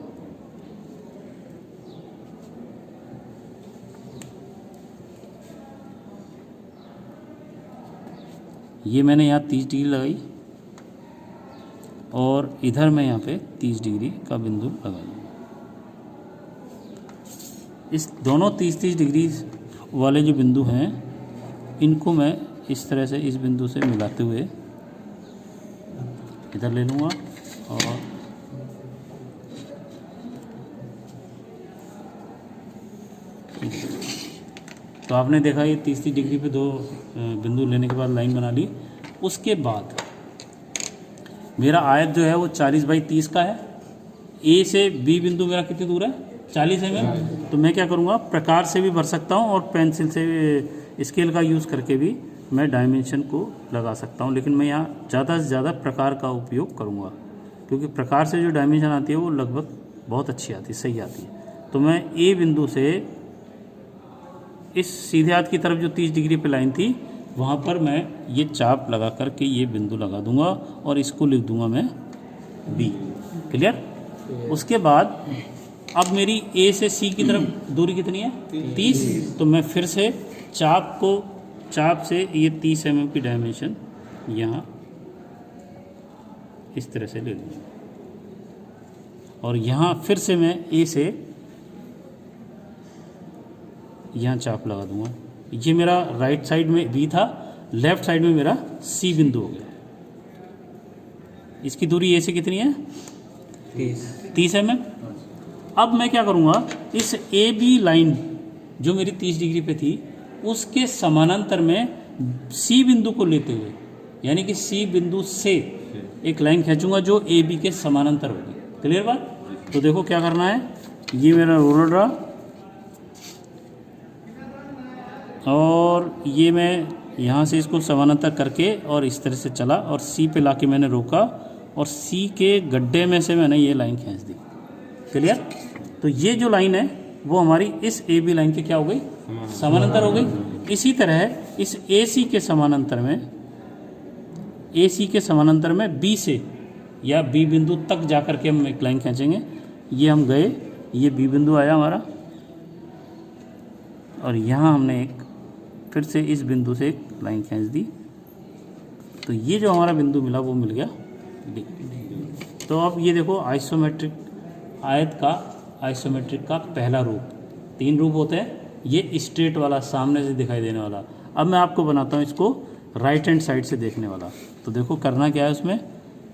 S1: ये मैंने यहाँ 30 डिग्री लगाई और इधर मैं यहाँ पे 30 डिग्री का बिंदु लगा दूँगा। इस दोनों 30-30 डिग्री वाले जो बिंदु हैं इनको मैं इस तरह से इस बिंदु से मिलाते हुए इधर ले लूँगा और तो आपने देखा ये 30 डिग्री पे दो बिंदु लेने के बाद लाइन बना ली। उसके बाद मेरा आयत जो है वो 40/30 का है। ए से बी बिंदु मेरा कितनी दूर है 40 mm। तो मैं क्या करूँगा, प्रकार से भी भर सकता हूँ और पेंसिल से स्केल का यूज़ करके भी मैं डायमेंशन को लगा सकता हूँ, लेकिन मैं यहाँ ज़्यादा से ज़्यादा प्रकार का उपयोग करूँगा क्योंकि प्रकार से जो डायमेंशन आती है वो लगभग बहुत अच्छी आती है, सही आती है। तो मैं ए बिंदु से इस सीधे हाथ की तरफ जो 30 डिग्री पे लाइन थी वहाँ पर मैं ये चाप लगा करके ये बिंदु लगा दूंगा और इसको लिख दूंगा मैं बी। क्लियर। उसके बाद अब मेरी ए से सी की तरफ दूरी कितनी है 30। तो मैं फिर से चाप से ये 30 mm की डायमेंशन यहाँ इस तरह से ले लूँगा और यहाँ फिर से मैं ए से यहाँ चाप लगा दूंगा। ये मेरा राइट साइड में बी था, लेफ्ट साइड में मेरा सी बिंदु हो गया। इसकी दूरी ए से कितनी है 30 mm। अब मैं क्या करूँगा, इस ए बी लाइन जो मेरी 30 डिग्री पे थी उसके समानांतर में सी बिंदु को लेते हुए, यानी कि सी बिंदु से एक लाइन खींचूंगा जो ए बी के समानांतर होगी। क्लियर बात। तो देखो क्या करना है, ये मेरा रोलर रहा और ये मैं यहाँ से इसको समानांतर करके और इस तरह से चला और सी पे लाके मैंने रोका और सी के गड्ढे में से मैंने ये लाइन खींच दी। क्लियर। तो ये जो लाइन है वो हमारी इस ए बी लाइन के क्या हो गई, समानांतर हो गई। इसी तरह इस ए सी के समानांतर में बी से या बी बिंदु तक जाकर के हम एक लाइन खींचेंगे। ये हम गए, ये बी बिंदु आया हमारा और यहाँ हमने एक फिर से इस बिंदु से एक लाइन खींच दी। तो ये जो हमारा बिंदु मिला वो मिल गया डी। तो अब ये देखो आइसोमेट्रिक का पहला रूप, 3 रूप होते हैं। ये स्ट्रेट वाला सामने से दिखाई देने वाला। अब मैं आपको बनाता हूँ इसको राइट हैंड साइड से देखने वाला। तो देखो करना क्या है उसमें,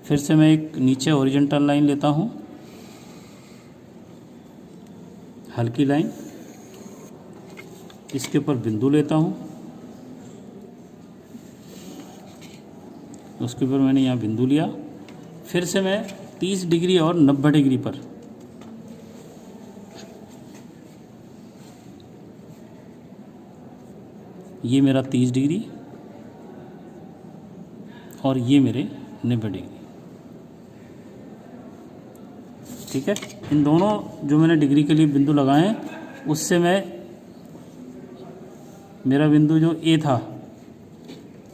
S1: फिर से मैं एक नीचे हॉरिजॉन्टल लाइन लेता हूँ, हल्की लाइन, इसके ऊपर बिंदु लेता हूँ, उसके ऊपर मैंने यहाँ बिंदु लिया। फिर से मैं 30 डिग्री और 90 डिग्री पर ये मेरा 30 डिग्री और ये मेरे 90 डिग्री। ठीक है। इन दोनों जो मैंने डिग्री के लिए बिंदु लगाए हैं उससे मेरा बिंदु जो ए था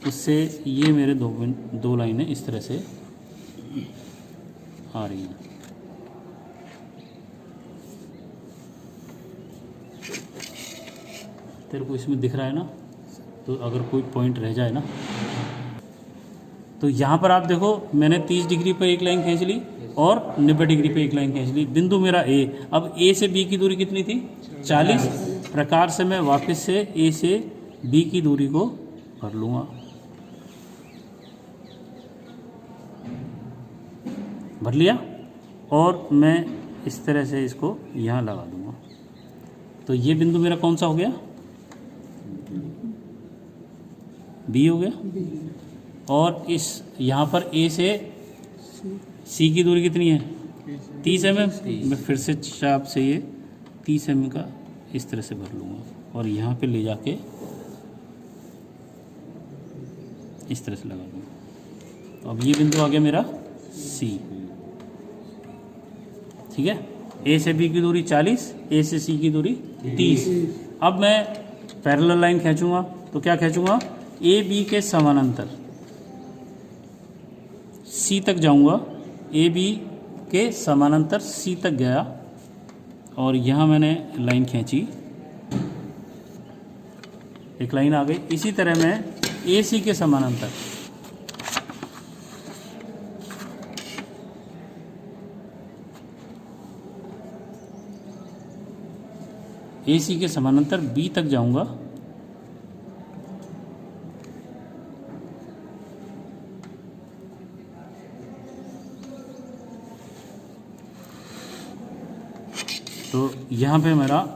S1: उससे ये मेरे दो लाइनें इस तरह से आ रही हैं। तेरे को इसमें दिख रहा है ना, तो अगर कोई पॉइंट रह जाए ना, तो यहाँ पर आप देखो मैंने 30 डिग्री पर एक लाइन खींच ली और 90 डिग्री पे एक लाइन खींच ली। बिंदु मेरा ए। अब ए से बी की दूरी कितनी थी 40। प्रकार से मैं वापस से ए से बी की दूरी को भर लूँगा, भर लिया और मैं इस तरह से इसको यहाँ लगा दूँगा। तो ये बिंदु मेरा कौन सा हो गया, बी हो गया। और इस यहाँ पर ए से सी की दूरी कितनी है 30 mm। मैं फिर से चाप से ये 30 mm का इस तरह से भर लूँगा और यहाँ पे ले जाके इस तरह से लगा दूँगा। तो अब ये बिंदु आ गया मेरा सी। ठीक है। ए से बी की दूरी 40, ए से सी की दूरी 30। अब मैं पैरेलल लाइन खींचूंगा। तो क्या खींचूंगा, ए बी के समानांतर सी तक जाऊंगा, ए बी के समानांतर सी तक गया और यहाँ मैंने लाइन खींची, एक लाइन आ गई। इसी तरह मैं ए सी के समानांतर AC के समानांतर B तक जाऊंगा। तो यहाँ पे मेरा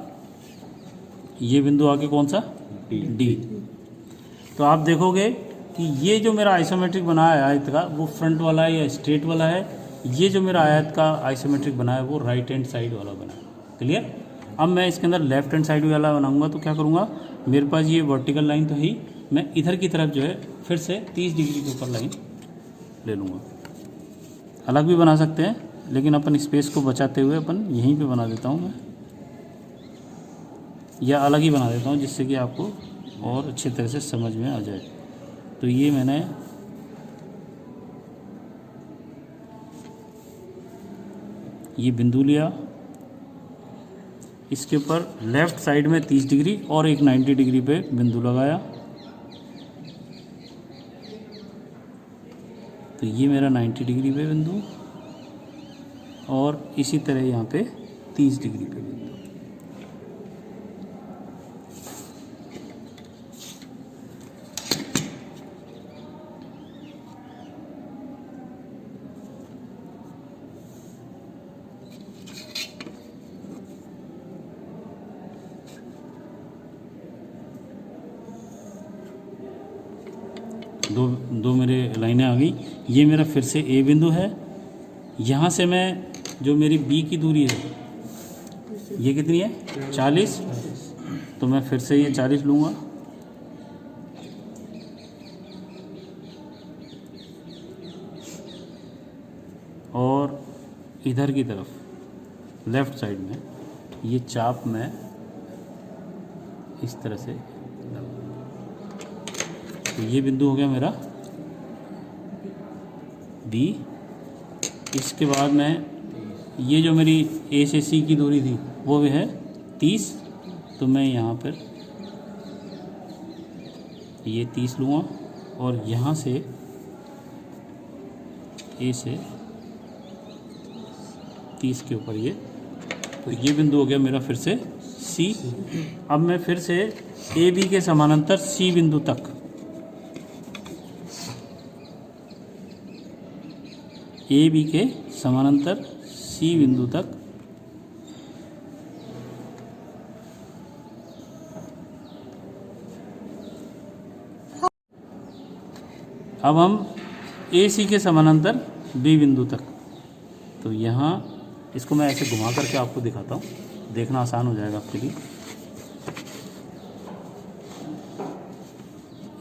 S1: ये बिंदु आके कौन सा, D। तो आप देखोगे कि ये जो मेरा आइसोमेट्रिक बना है आयत का, वो फ्रंट वाला है या स्ट्रेट वाला है। ये जो मेरा आयत का आइसोमेट्रिक बना है वो राइट हैंड साइड वाला बना है। क्लियर। अब मैं इसके अंदर लेफ्ट हैंड साइड वाला बनाऊंगा तो क्या करूँगा, मेरे पास ये वर्टिकल लाइन तो ही, मैं इधर की तरफ जो है फिर से 30 डिग्री के ऊपर लाइन ले लूँगा। अलग भी बना सकते हैं, लेकिन अपन स्पेस को बचाते हुए अपन यहीं पे बना देता हूँ मैं, या अलग ही बना देता हूँ जिससे कि आपको और अच्छी तरह से समझ में आ जाए। तो ये मैंने ये बिंदु लिया, इसके ऊपर लेफ़्ट साइड में 30 डिग्री और एक 90 डिग्री पे बिंदु लगाया। तो ये मेरा 90 डिग्री पे बिंदु और इसी तरह यहाँ पे 30 डिग्री पे बिंदु। दो मेरे लाइनें आ गई। ये मेरा फिर से ए बिंदु है। यहाँ से मैं जो मेरी बी की दूरी है ये कितनी है, 40। तो मैं फिर से ये 40 लूँगा और इधर की तरफ लेफ़्ट साइड में ये चाप मैं इस तरह से, तो ये बिंदु हो गया मेरा बी। इसके बाद मैं ये जो मेरी ए से सी की दूरी थी वो भी है 30। तो मैं यहाँ पर ये 30 लूँगा और यहाँ से ए से 30 के ऊपर ये, तो ये बिंदु हो गया मेरा फिर से सी। अब मैं फिर से ए बी के समानांतर सी बिंदु तक, ए बी के समानांतर सी बिंदु तक अब हम ए सी के समानांतर बी बिंदु तक। तो यहाँ इसको मैं ऐसे घुमा करके आपको दिखाता हूँ, देखना आसान हो जाएगा आपके लिए।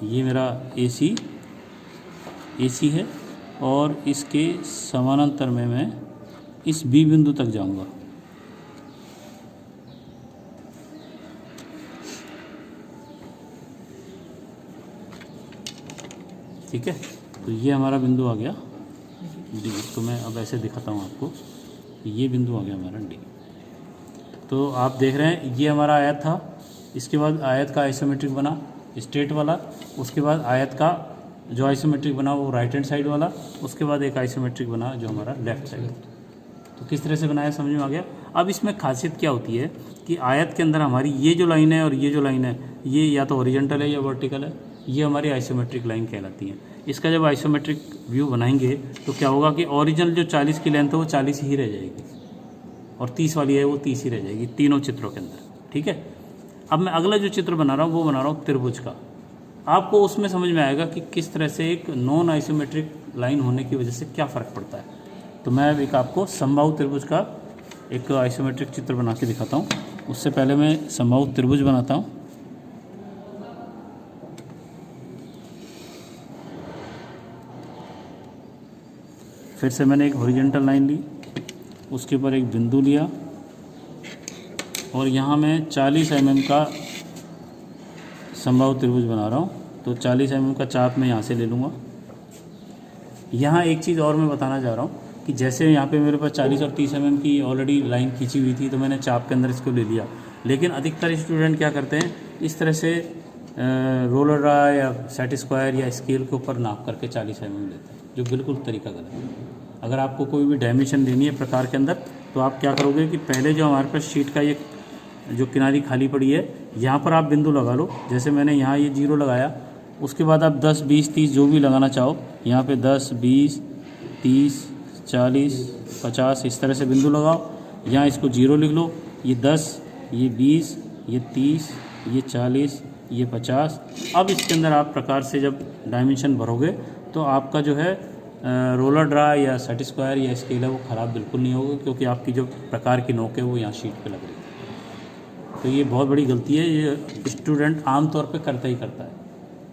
S1: ये मेरा ए सी है और इसके समानांतर में मैं इस बी बिंदु तक जाऊंगा। ठीक है, तो ये हमारा बिंदु आ गया डी। इसको मैं अब ऐसे दिखाता हूँ आपको, ये बिंदु आ गया हमारा डी। तो आप देख रहे हैं ये हमारा आयत था, इसके बाद आयत का आइसोमेट्रिक बना स्ट्रेट वाला, उसके बाद आयत का जो आइसोमेट्रिक बना वो राइट हैंड साइड वाला, उसके बाद एक आइसोमेट्रिक बना जो हमारा लेफ्ट साइड। तो किस तरह से बनाया समझ में आ गया। अब इसमें खासियत क्या होती है कि आयत के अंदर हमारी ये जो लाइन है और ये जो लाइन है ये या तो हॉरिजॉन्टल है या वर्टिकल है, ये हमारी आइसोमेट्रिक लाइन कहलाती है। इसका जब आइसोमेट्रिक व्यू बनाएंगे तो क्या होगा कि ओरिजिनल जो 40 की लेंथ है वो 40 ही रह जाएगी और 30 वाली है वो 30 ही रह जाएगी तीनों चित्रों के अंदर। ठीक है, अब मैं अगला जो चित्र बना रहा हूँ वो बना रहा हूँ त्रिभुज का। आपको उसमें समझ में आएगा कि किस तरह से एक नॉन आइसोमेट्रिक लाइन होने की वजह से क्या फ़र्क पड़ता है। तो मैं अब एक आपको समबाहु त्रिभुज का एक आइसोमेट्रिक चित्र बना के दिखाता हूँ। उससे पहले मैं समबाहु त्रिभुज बनाता हूँ। फिर से मैंने एक हॉरिजॉन्टल लाइन ली, उसके ऊपर एक बिंदु लिया और यहाँ मैं 40 mm का समबाहु त्रिभुज बना रहा हूँ। तो 40 mm का चाप मैं यहाँ से ले लूँगा। यहाँ एक चीज़ और मैं बताना चाह रहा हूँ कि जैसे यहाँ पे मेरे पास 40 और 30 mm की ऑलरेडी लाइन खींची हुई थी तो मैंने चाप के अंदर इसको ले लिया, लेकिन अधिकतर स्टूडेंट क्या करते हैं इस तरह से रोलर रा या सेट स्क्वायर या स्केल के ऊपर नाप करके 40 mm लेते हैं, जो बिल्कुल तरीका गलत है। अगर आपको कोई भी डायमेंशन लेनी है प्रकार के अंदर तो आप क्या करोगे कि पहले जो हमारे पास शीट का ये जो किनारी खाली पड़ी है यहाँ पर आप बिंदु लगा लो। जैसे मैंने यहाँ ये 0 लगाया, उसके बाद आप 10, 20, 30 जो भी लगाना चाहो यहाँ पे 10, 20, 30, 40, 50 इस तरह से बिंदु लगाओ। यहाँ इसको 0 लिख लो, ये 10, ये 20, ये 30, ये 40, ये 50। अब इसके अंदर आप प्रकार से जब डायमेंशन भरोगे तो आपका जो है रोलर ड्रा या सेट स्क्वायर या स्केल है वो ख़राब बिल्कुल नहीं होगा, क्योंकि आपकी जो प्रकार की नोक है वो यहाँ शीट पे लग रही है। तो ये बहुत बड़ी गलती है, ये स्टूडेंट आमतौर पे करता ही करता है।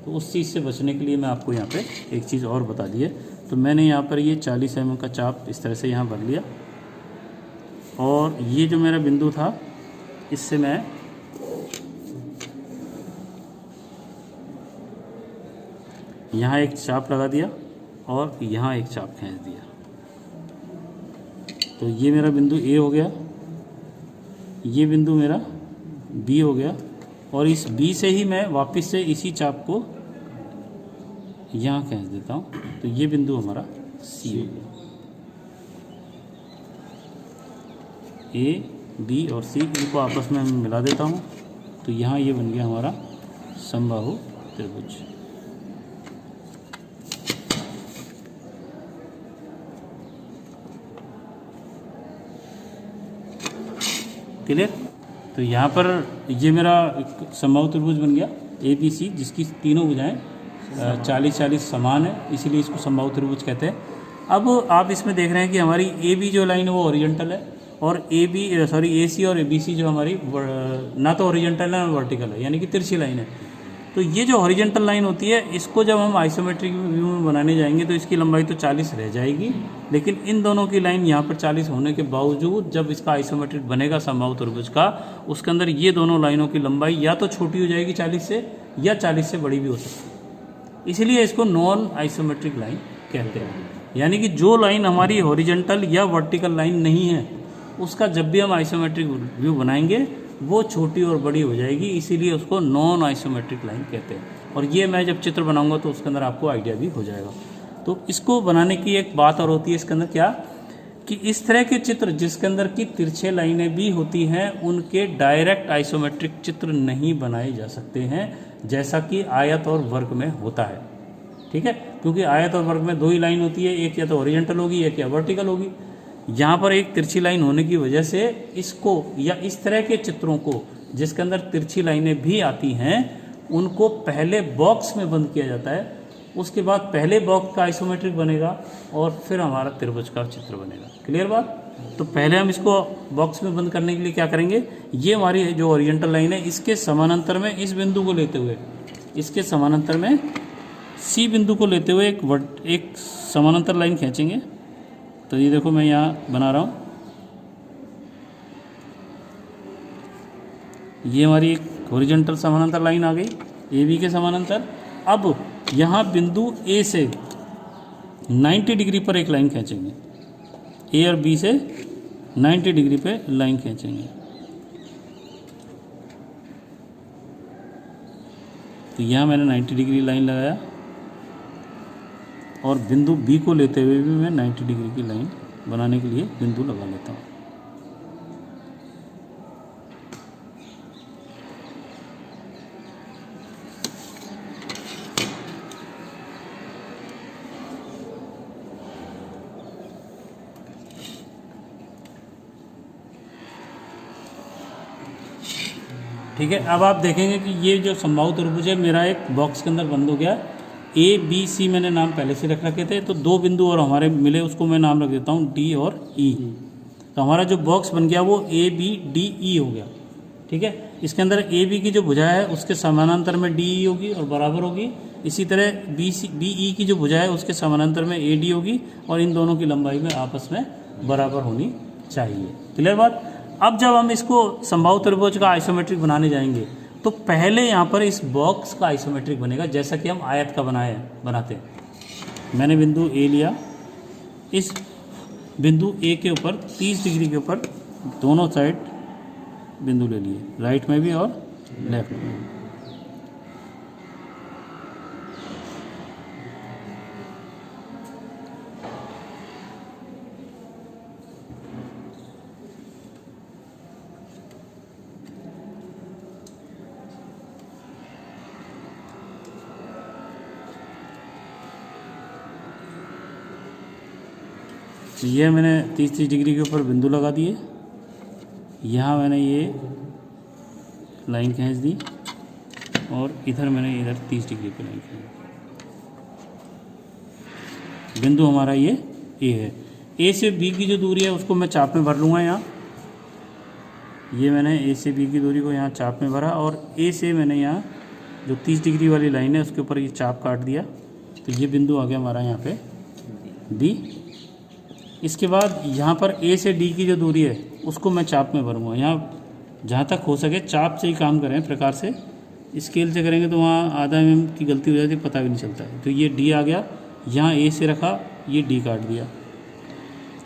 S1: तो उस चीज़ से बचने के लिए मैं आपको यहाँ पे एक चीज़ और बता दी है। तो मैंने यहाँ पर ये 40 mm का चाप इस तरह से यहाँ भर लिया, और ये जो मेरा बिंदु था इससे मैं यहाँ एक चाप लगा दिया और यहाँ एक चाप खींच दिया। तो ये मेरा बिंदु ए हो गया, ये बिंदु मेरा बी हो गया, और इस बी से ही मैं वापस से इसी चाप को यहाँ खींच देता हूँ। तो ये बिंदु हमारा सी हो गया। ए, बी और सी इनको आपस में मिला देता हूँ, तो यहाँ ये बन गया हमारा समबाहु त्रिभुज। क्लियर? तो यहाँ पर ये मेरा समबाहु त्रिभुज बन गया ए बी सी, जिसकी तीनों भुजाएं 40-40 समान है, इसीलिए इसको समबाहु त्रिभुज कहते हैं। अब आप इसमें देख रहे हैं कि हमारी ए बी जो लाइन है वो ओरिजेंटल है, और ए सी और ए बी सी जो हमारी ना तो ओरिजेंटल है ना वर्टिकल है, यानी कि तिरछी लाइन है। तो ये जो हॉरिजॉन्टल लाइन होती है इसको जब हम आइसोमेट्रिक व्यू में बनाने जाएंगे तो इसकी लंबाई तो 40 रह जाएगी, लेकिन इन दोनों की लाइन यहाँ पर 40 होने के बावजूद जब इसका आइसोमेट्रिक बनेगा समबाहु त्रिभुज का, उसके अंदर ये दोनों लाइनों की लंबाई या तो छोटी हो जाएगी 40 से, या 40 से बड़ी भी हो सकती है। इसलिए इसको नॉन आइसोमेट्रिक लाइन कहते हैं। यानी कि जो लाइन हमारी हॉरिजॉन्टल या वर्टिकल लाइन नहीं है उसका जब भी हम आइसोमेट्रिक व्यू बनाएंगे वो छोटी और बड़ी हो जाएगी, इसीलिए उसको नॉन आइसोमेट्रिक लाइन कहते हैं। और ये मैं जब चित्र बनाऊंगा तो उसके अंदर आपको आइडिया भी हो जाएगा। तो इसको बनाने की एक बात और होती है इसके अंदर, क्या कि इस तरह के चित्र जिसके अंदर की तिरछे लाइनें भी होती हैं उनके डायरेक्ट आइसोमेट्रिक चित्र नहीं बनाए जा सकते हैं, जैसा कि आयत और वर्ग में होता है। ठीक है, क्योंकि आयत और वर्ग में दो ही लाइन होती है, एक या तो ओरिजेंटल होगी एक या वर्टिकल होगी। यहाँ पर एक तिरछी लाइन होने की वजह से इसको या इस तरह के चित्रों को जिसके अंदर तिरछी लाइनें भी आती हैं उनको पहले बॉक्स में बंद किया जाता है, उसके बाद पहले बॉक्स का आइसोमेट्रिक बनेगा और फिर हमारा त्रिभुज का चित्र बनेगा। क्लियर बात? तो पहले हम इसको बॉक्स में बंद करने के लिए क्या करेंगे, ये हमारी जो ओरिजेंटल लाइन है इसके समानांतर में इस बिंदु को लेते हुए, इसके समानांतर में सी बिंदु को लेते हुए एक समानांतर लाइन खींचेंगे। तो ये देखो मैं यहाँ बना रहा हूँ, ये हमारी एक हॉरिजॉन्टल समानांतर लाइन आ गई ए बी के समानांतर। अब यहाँ बिंदु ए से 90 डिग्री पर एक लाइन खींचेंगे, ए और बी से 90 डिग्री पे लाइन खींचेंगे। तो यहाँ मैंने 90 डिग्री लाइन लगाया और बिंदु बी को लेते हुए भी मैं 90 डिग्री की लाइन बनाने के लिए बिंदु लगा लेता हूँ। ठीक है, अब आप देखेंगे कि ये जो समबाहु त्रिभुज है मेरा एक बॉक्स के अंदर बंद हो गया। ए बी सी मैंने नाम पहले से रख रखे थे, तो दो बिंदु और हमारे मिले उसको मैं नाम रख देता हूँ डी और ई। तो हमारा जो बॉक्स बन गया वो ए बी डी ई हो गया। ठीक है, इसके अंदर ए बी की जो भुजा है उसके समानांतर में डी ई होगी और बराबर होगी। इसी तरह बी ई की जो भुजा है उसके समानांतर में ए डी होगी और इन दोनों की लंबाई में आपस में बराबर होनी चाहिए। क्लियर बात? अब जब हम इसको समबाहु त्रिभुज का आइसोमेट्रिक बनाने जाएंगे तो पहले यहाँ पर इस बॉक्स का आइसोमेट्रिक बनेगा जैसा कि हम आयत का बनाते हैं। मैंने बिंदु ए लिया, इस बिंदु ए के ऊपर 30 डिग्री के ऊपर दोनों साइड बिंदु ले लिए, राइट में भी और लेफ्ट में। तो ये मैंने 30 डिग्री के ऊपर बिंदु लगा दिए। यहाँ मैंने ये लाइन खींच दी और इधर मैंने इधर 30 डिग्री पे लाइन खींच दी। बिंदु हमारा ये ए है। ए से बी की जो दूरी है उसको मैं चाप में भर लूँगा। यहाँ ये मैंने ए से बी की दूरी को यहाँ चाप में भरा और ए से मैंने यहाँ जो 30 डिग्री वाली लाइन है उसके ऊपर ये चाप काट दिया। तो ये बिंदु आ गया हमारा यहाँ पे बी। इसके बाद यहाँ पर ए से डी की जो दूरी है उसको मैं चाप में भरूँगा। यहाँ जहाँ तक हो सके चाप से ही काम करें, प्रकार से स्केल से करेंगे तो वहाँ आधा mm की गलती हो जाती है, पता भी नहीं चलता है। तो ये डी आ गया, यहाँ ए से रखा, ये डी काट दिया,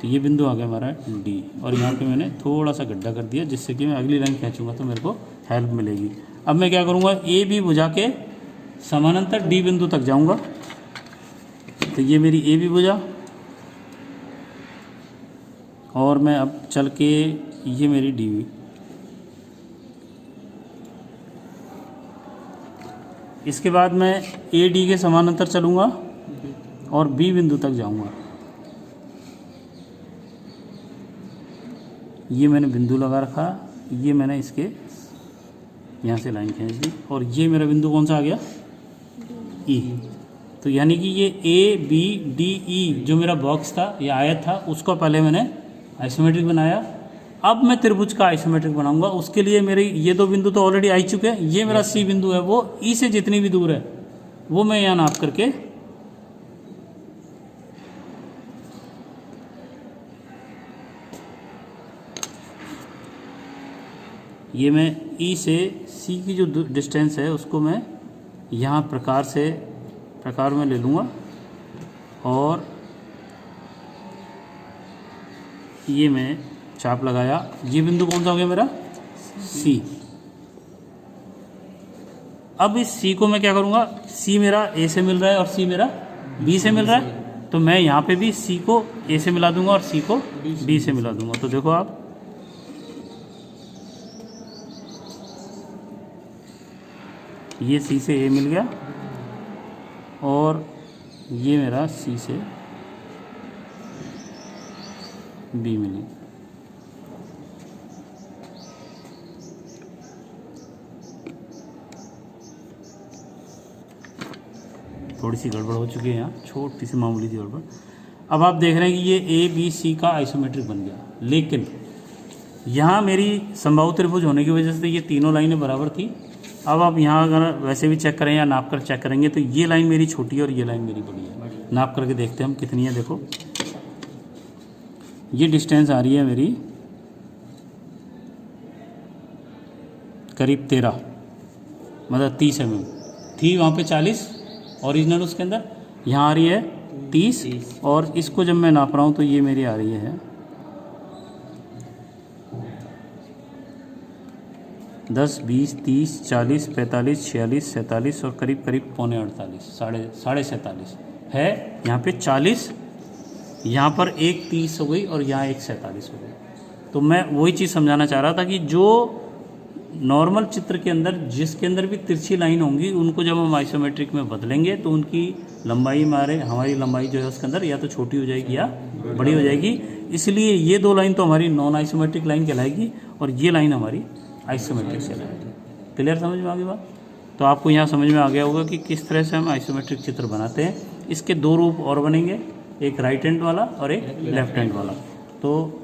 S1: तो ये बिंदु आ गया हमारा डी। और यहाँ पे मैंने थोड़ा सा गड्ढा कर दिया जिससे कि मैं अगली लाइन खींचूंगा तो मेरे को हेल्प मिलेगी। अब मैं क्या करूँगा, ए बी भुजा के समानांतर डी बिंदु तक जाऊँगा। तो ये मेरी ए बी भुजा और मैं अब चल के ये मेरी डी बी। इसके बाद मैं ए डी के समानांतर चलूँगा और बी बिंदु तक जाऊँगा। ये मैंने बिंदु लगा रखा, ये मैंने इसके यहाँ से लाइन खींच दी और ये मेरा बिंदु कौन सा आ गया, ई। तो यानी कि ये ए बी डी ई जो मेरा बॉक्स था, ये आयत था, उसको पहले मैंने आइसोमेट्रिक बनाया। अब मैं त्रिभुज का आइसोमेट्रिक बनाऊंगा। उसके लिए मेरे ये दो बिंदु तो ऑलरेडी आ ही चुके हैं। ये मेरा सी बिंदु है, वो ई से जितनी भी दूर है वो मैं यहाँ नाप करके ये मैं ई से सी की जो डिस्टेंस है उसको मैं यहाँ प्रकार में ले लूँगा और ये मैं चाप लगाया। ये बिंदु कौन सा हो गया मेरा, सी। अब इस सी को मैं क्या करूँगा, सी मेरा ए से मिल रहा है और सी मेरा बी से मिल रहा है, तो मैं यहाँ पे भी सी को ए से मिला दूंगा और सी को बी से मिला दूंगा। तो देखो आप, ये सी से ए मिल गया और ये मेरा सी से बी मिल गया। थोड़ी सी गड़बड़ हो चुकी है यहाँ, छोटी सी मामूली सी गड़बड़। अब आप देख रहे हैं कि ये ए बी सी का आइसोमेट्रिक बन गया, लेकिन यहाँ मेरी समबाहु त्रिभुज होने की वजह से ये तीनों लाइनें बराबर थी। अब आप यहाँ अगर वैसे भी चेक करें या नाप कर चेक करेंगे तो ये लाइन मेरी छोटी है और ये लाइन मेरी बड़ी है। नाप करके देखते हैं हम कितनी है। देखो ये डिस्टेंस आ रही है मेरी करीब 13, मतलब 30 mm थी वहाँ पे 40 ओरिजिनल उसके अंदर, यहाँ आ रही है 30 और इसको जब मैं नाप रहा हूँ तो ये मेरी आ रही है 10 20 30 40 45 46 47 और करीब करीब पौने 48, साढ़े 47 है। यहाँ पे 40, यहाँ पर एक 30 हो गई और यहाँ एक 47 हो गई। तो मैं वही चीज़ समझाना चाह रहा था कि जो नॉर्मल चित्र के अंदर जिसके अंदर भी तिरछी लाइन होंगी उनको जब हम आइसोमेट्रिक में बदलेंगे तो उनकी लंबाई हमारी लंबाई जो है उसके अंदर या तो छोटी हो जाएगी या बड़ी हो जाएगी। इसलिए ये दो लाइन तो हमारी नॉन आइसोमेट्रिक लाइन कहलाएगी और ये लाइन हमारी आइसोमेट्रिक कहलाएगी। क्लियर, समझ में आ गई बात? तो आपको यहाँ समझ में आ गया होगा कि किस तरह से हम आइसोमेट्रिक चित्र बनाते हैं। इसके दो रूप और बनेंगे, एक राइट हैंड वाला और एक लेफ्ट हैंड वाला। तो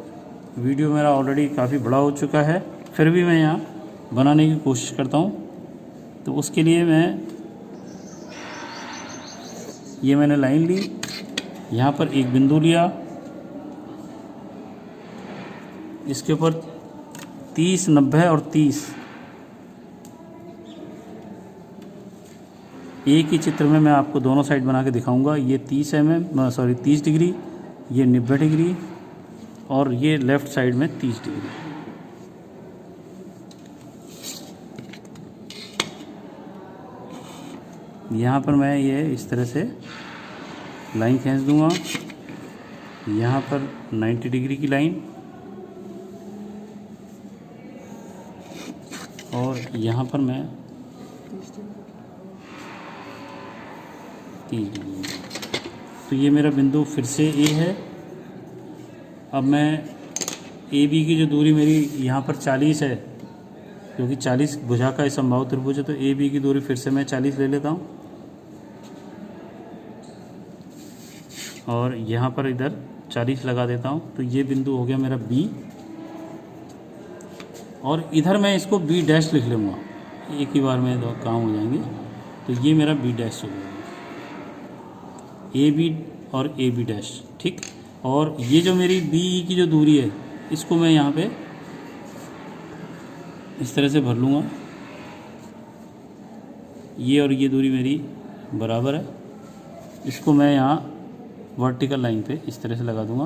S1: वीडियो मेरा ऑलरेडी काफ़ी बड़ा हो चुका है, फिर भी मैं यहाँ बनाने की कोशिश करता हूँ। तो उसके लिए मैंने लाइन ली, यहाँ पर एक बिंदु लिया, इसके ऊपर 30 90 और 30 एक ही चित्र में मैं आपको दोनों साइड बना के दिखाऊंगा। ये 30 डिग्री, ये 90 डिग्री और ये लेफ़्ट साइड में 30 डिग्री। यहाँ पर मैं ये इस तरह से लाइन खींच दूंगा, यहाँ पर 90 डिग्री की लाइन और यहाँ पर मैं 30 डिग्री। तो ये मेरा बिंदु फिर से ए है अब मैं ए बी की जो दूरी मेरी यहाँ पर 40 है, क्योंकि 40 भुजा का समबाहु त्रिभुज है, तो ए बी की दूरी फिर से मैं 40 ले लेता हूँ और यहाँ पर इधर 40 लगा देता हूँ। तो ये बिंदु हो गया मेरा बी, और इधर मैं इसको बी डैश लिख लूँगा, एक ही बार में दो काम हो जाएंगे। तो ये मेरा बी डैश हो गया, ए बी और ए बी डैश, ठीक। और ये जो मेरी बी ई की जो दूरी है, इसको मैं यहाँ पे इस तरह से भर लूँगा। ये और ये दूरी मेरी बराबर है, इसको मैं यहाँ वर्टिकल लाइन पे इस तरह से लगा दूँगा।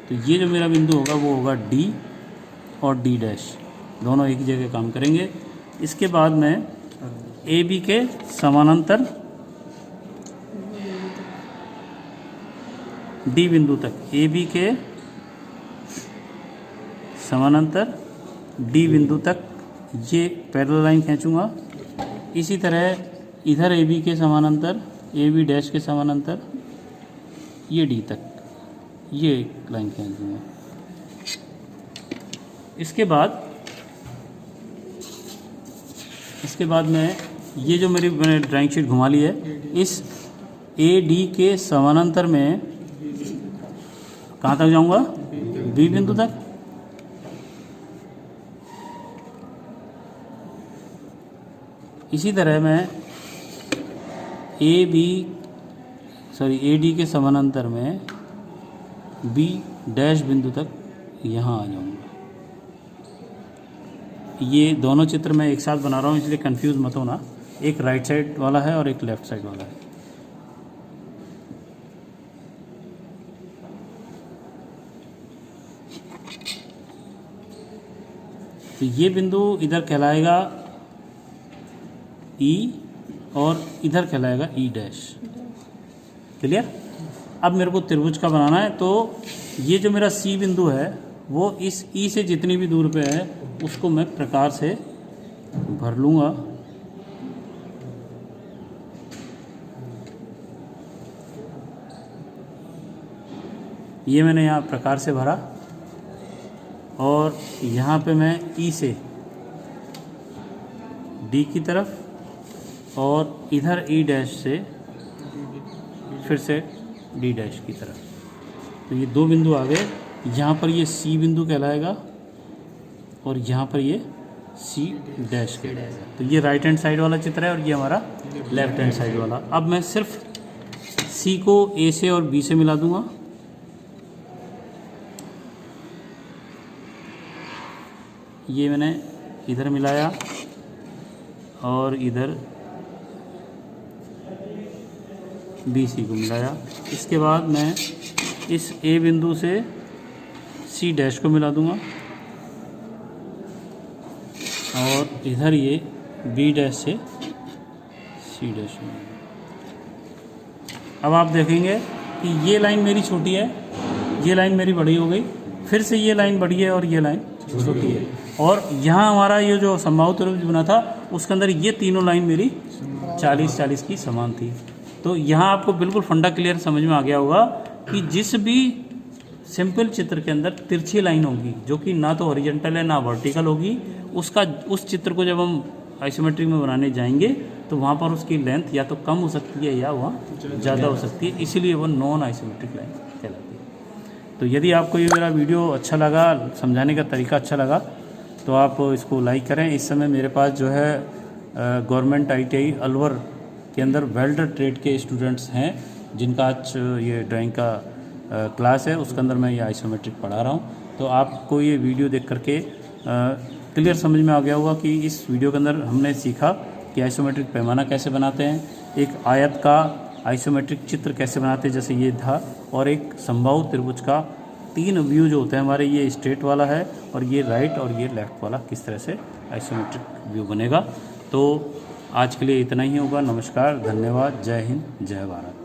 S1: तो ये जो मेरा बिंदु होगा वो होगा डी, और डी डैश दोनों एक ही जगह काम करेंगे। इसके बाद मैं ए बी के समानांतर डी बिंदु तक, ए बी के समानांतर डी बिंदु तक ये पैरेलल लाइन खींचूंगा। इसी तरह इधर ए बी के समानांतर, ए बी डैश के समानांतर ये डी तक ये एक लाइन खींचूंगा। इसके बाद मैं ये जो मैंने ड्राइंग शीट घुमा ली है, इस ए डी के समानांतर में कहाँ तक जाऊंगा, बी बिंदु तक। इसी तरह मैं ए डी के समानांतर में बी डैश बिंदु तक यहाँ आ जाऊंगा। ये दोनों चित्र मैं एक साथ बना रहा हूँ, इसलिए कंफ्यूज मत होना, एक राइट साइड वाला है और एक लेफ्ट साइड वाला है। तो ये बिंदु इधर कहलाएगा ई, और इधर कहलाएगा ई डैश। क्लियर। अब मेरे को त्रिभुज का बनाना है, तो ये जो मेरा सी बिंदु है वो इस ई से जितनी भी दूर पे है उसको मैं प्रकार से भर लूँगा। ये मैंने यहाँ प्रकार से भरा, और यहाँ पे मैं ई से डी की तरफ, और इधर ई डैश से फिर से डी डैश की तरफ। तो ये दो बिंदु आ गए। यहाँ पर ये सी बिंदु कहलाएगा, और यहाँ पर ये सी डैश कहलाएगा। तो ये राइट हैंड साइड वाला चित्र है, और ये हमारा लेफ्ट हैंड साइड वाला। अब मैं सिर्फ सी को ए से और बी से मिला दूंगा। ये मैंने इधर मिलाया और इधर बी सी को मिलाया। इसके बाद मैं इस ए बिंदु से सी डैश को मिला दूंगा, और इधर ये बी डैश से सी डैश में। अब आप देखेंगे कि ये लाइन मेरी छोटी है, ये लाइन मेरी बड़ी हो गई, फिर से ये लाइन बड़ी है और ये लाइन छोटी है। और यहाँ हमारा ये जो समबाहु त्रिभुज बना था उसके अंदर ये तीनों लाइन मेरी 40-40 की समान थी। तो यहाँ आपको बिल्कुल फंडा क्लियर समझ में आ गया होगा कि जिस भी सिंपल चित्र के अंदर तिरछी लाइन होगी जो कि ना तो हॉरिजॉन्टल है ना वर्टिकल होगी, उस चित्र को जब हम आइसोमेट्रिक में बनाने जाएंगे तो वहाँ पर उसकी लेंथ या तो कम हो सकती है या वहाँ ज़्यादा हो सकती है, इसीलिए वो नॉन आइसोमेट्रिक लाइन कहलाती है। तो यदि आपको ये मेरा वीडियो अच्छा लगा, समझाने का तरीका अच्छा लगा, तो आप इसको लाइक करें। इस समय मेरे पास जो है गवर्नमेंट ITI अलवर के अंदर वेल्डर ट्रेड के स्टूडेंट्स हैं जिनका आज ये ड्राइंग का क्लास है, उसके अंदर मैं ये आइसोमेट्रिक पढ़ा रहा हूँ। तो आपको ये वीडियो देख करके क्लियर समझ में आ गया होगा कि इस वीडियो के अंदर हमने सीखा कि आइसोमेट्रिक पैमाना कैसे बनाते हैं, एक आयत का आइसोमेट्रिक चित्र कैसे बनाते हैं जैसे ये था, और एक समबाहु त्रिभुज का 3 व्यू जो होते हैं हमारे, ये स्ट्रेट वाला है और ये राइट और ये लेफ्ट वाला, किस तरह से आइसोमेट्रिक व्यू बनेगा। तो आज के लिए इतना ही होगा। नमस्कार, धन्यवाद, जय हिंद, जय भारत।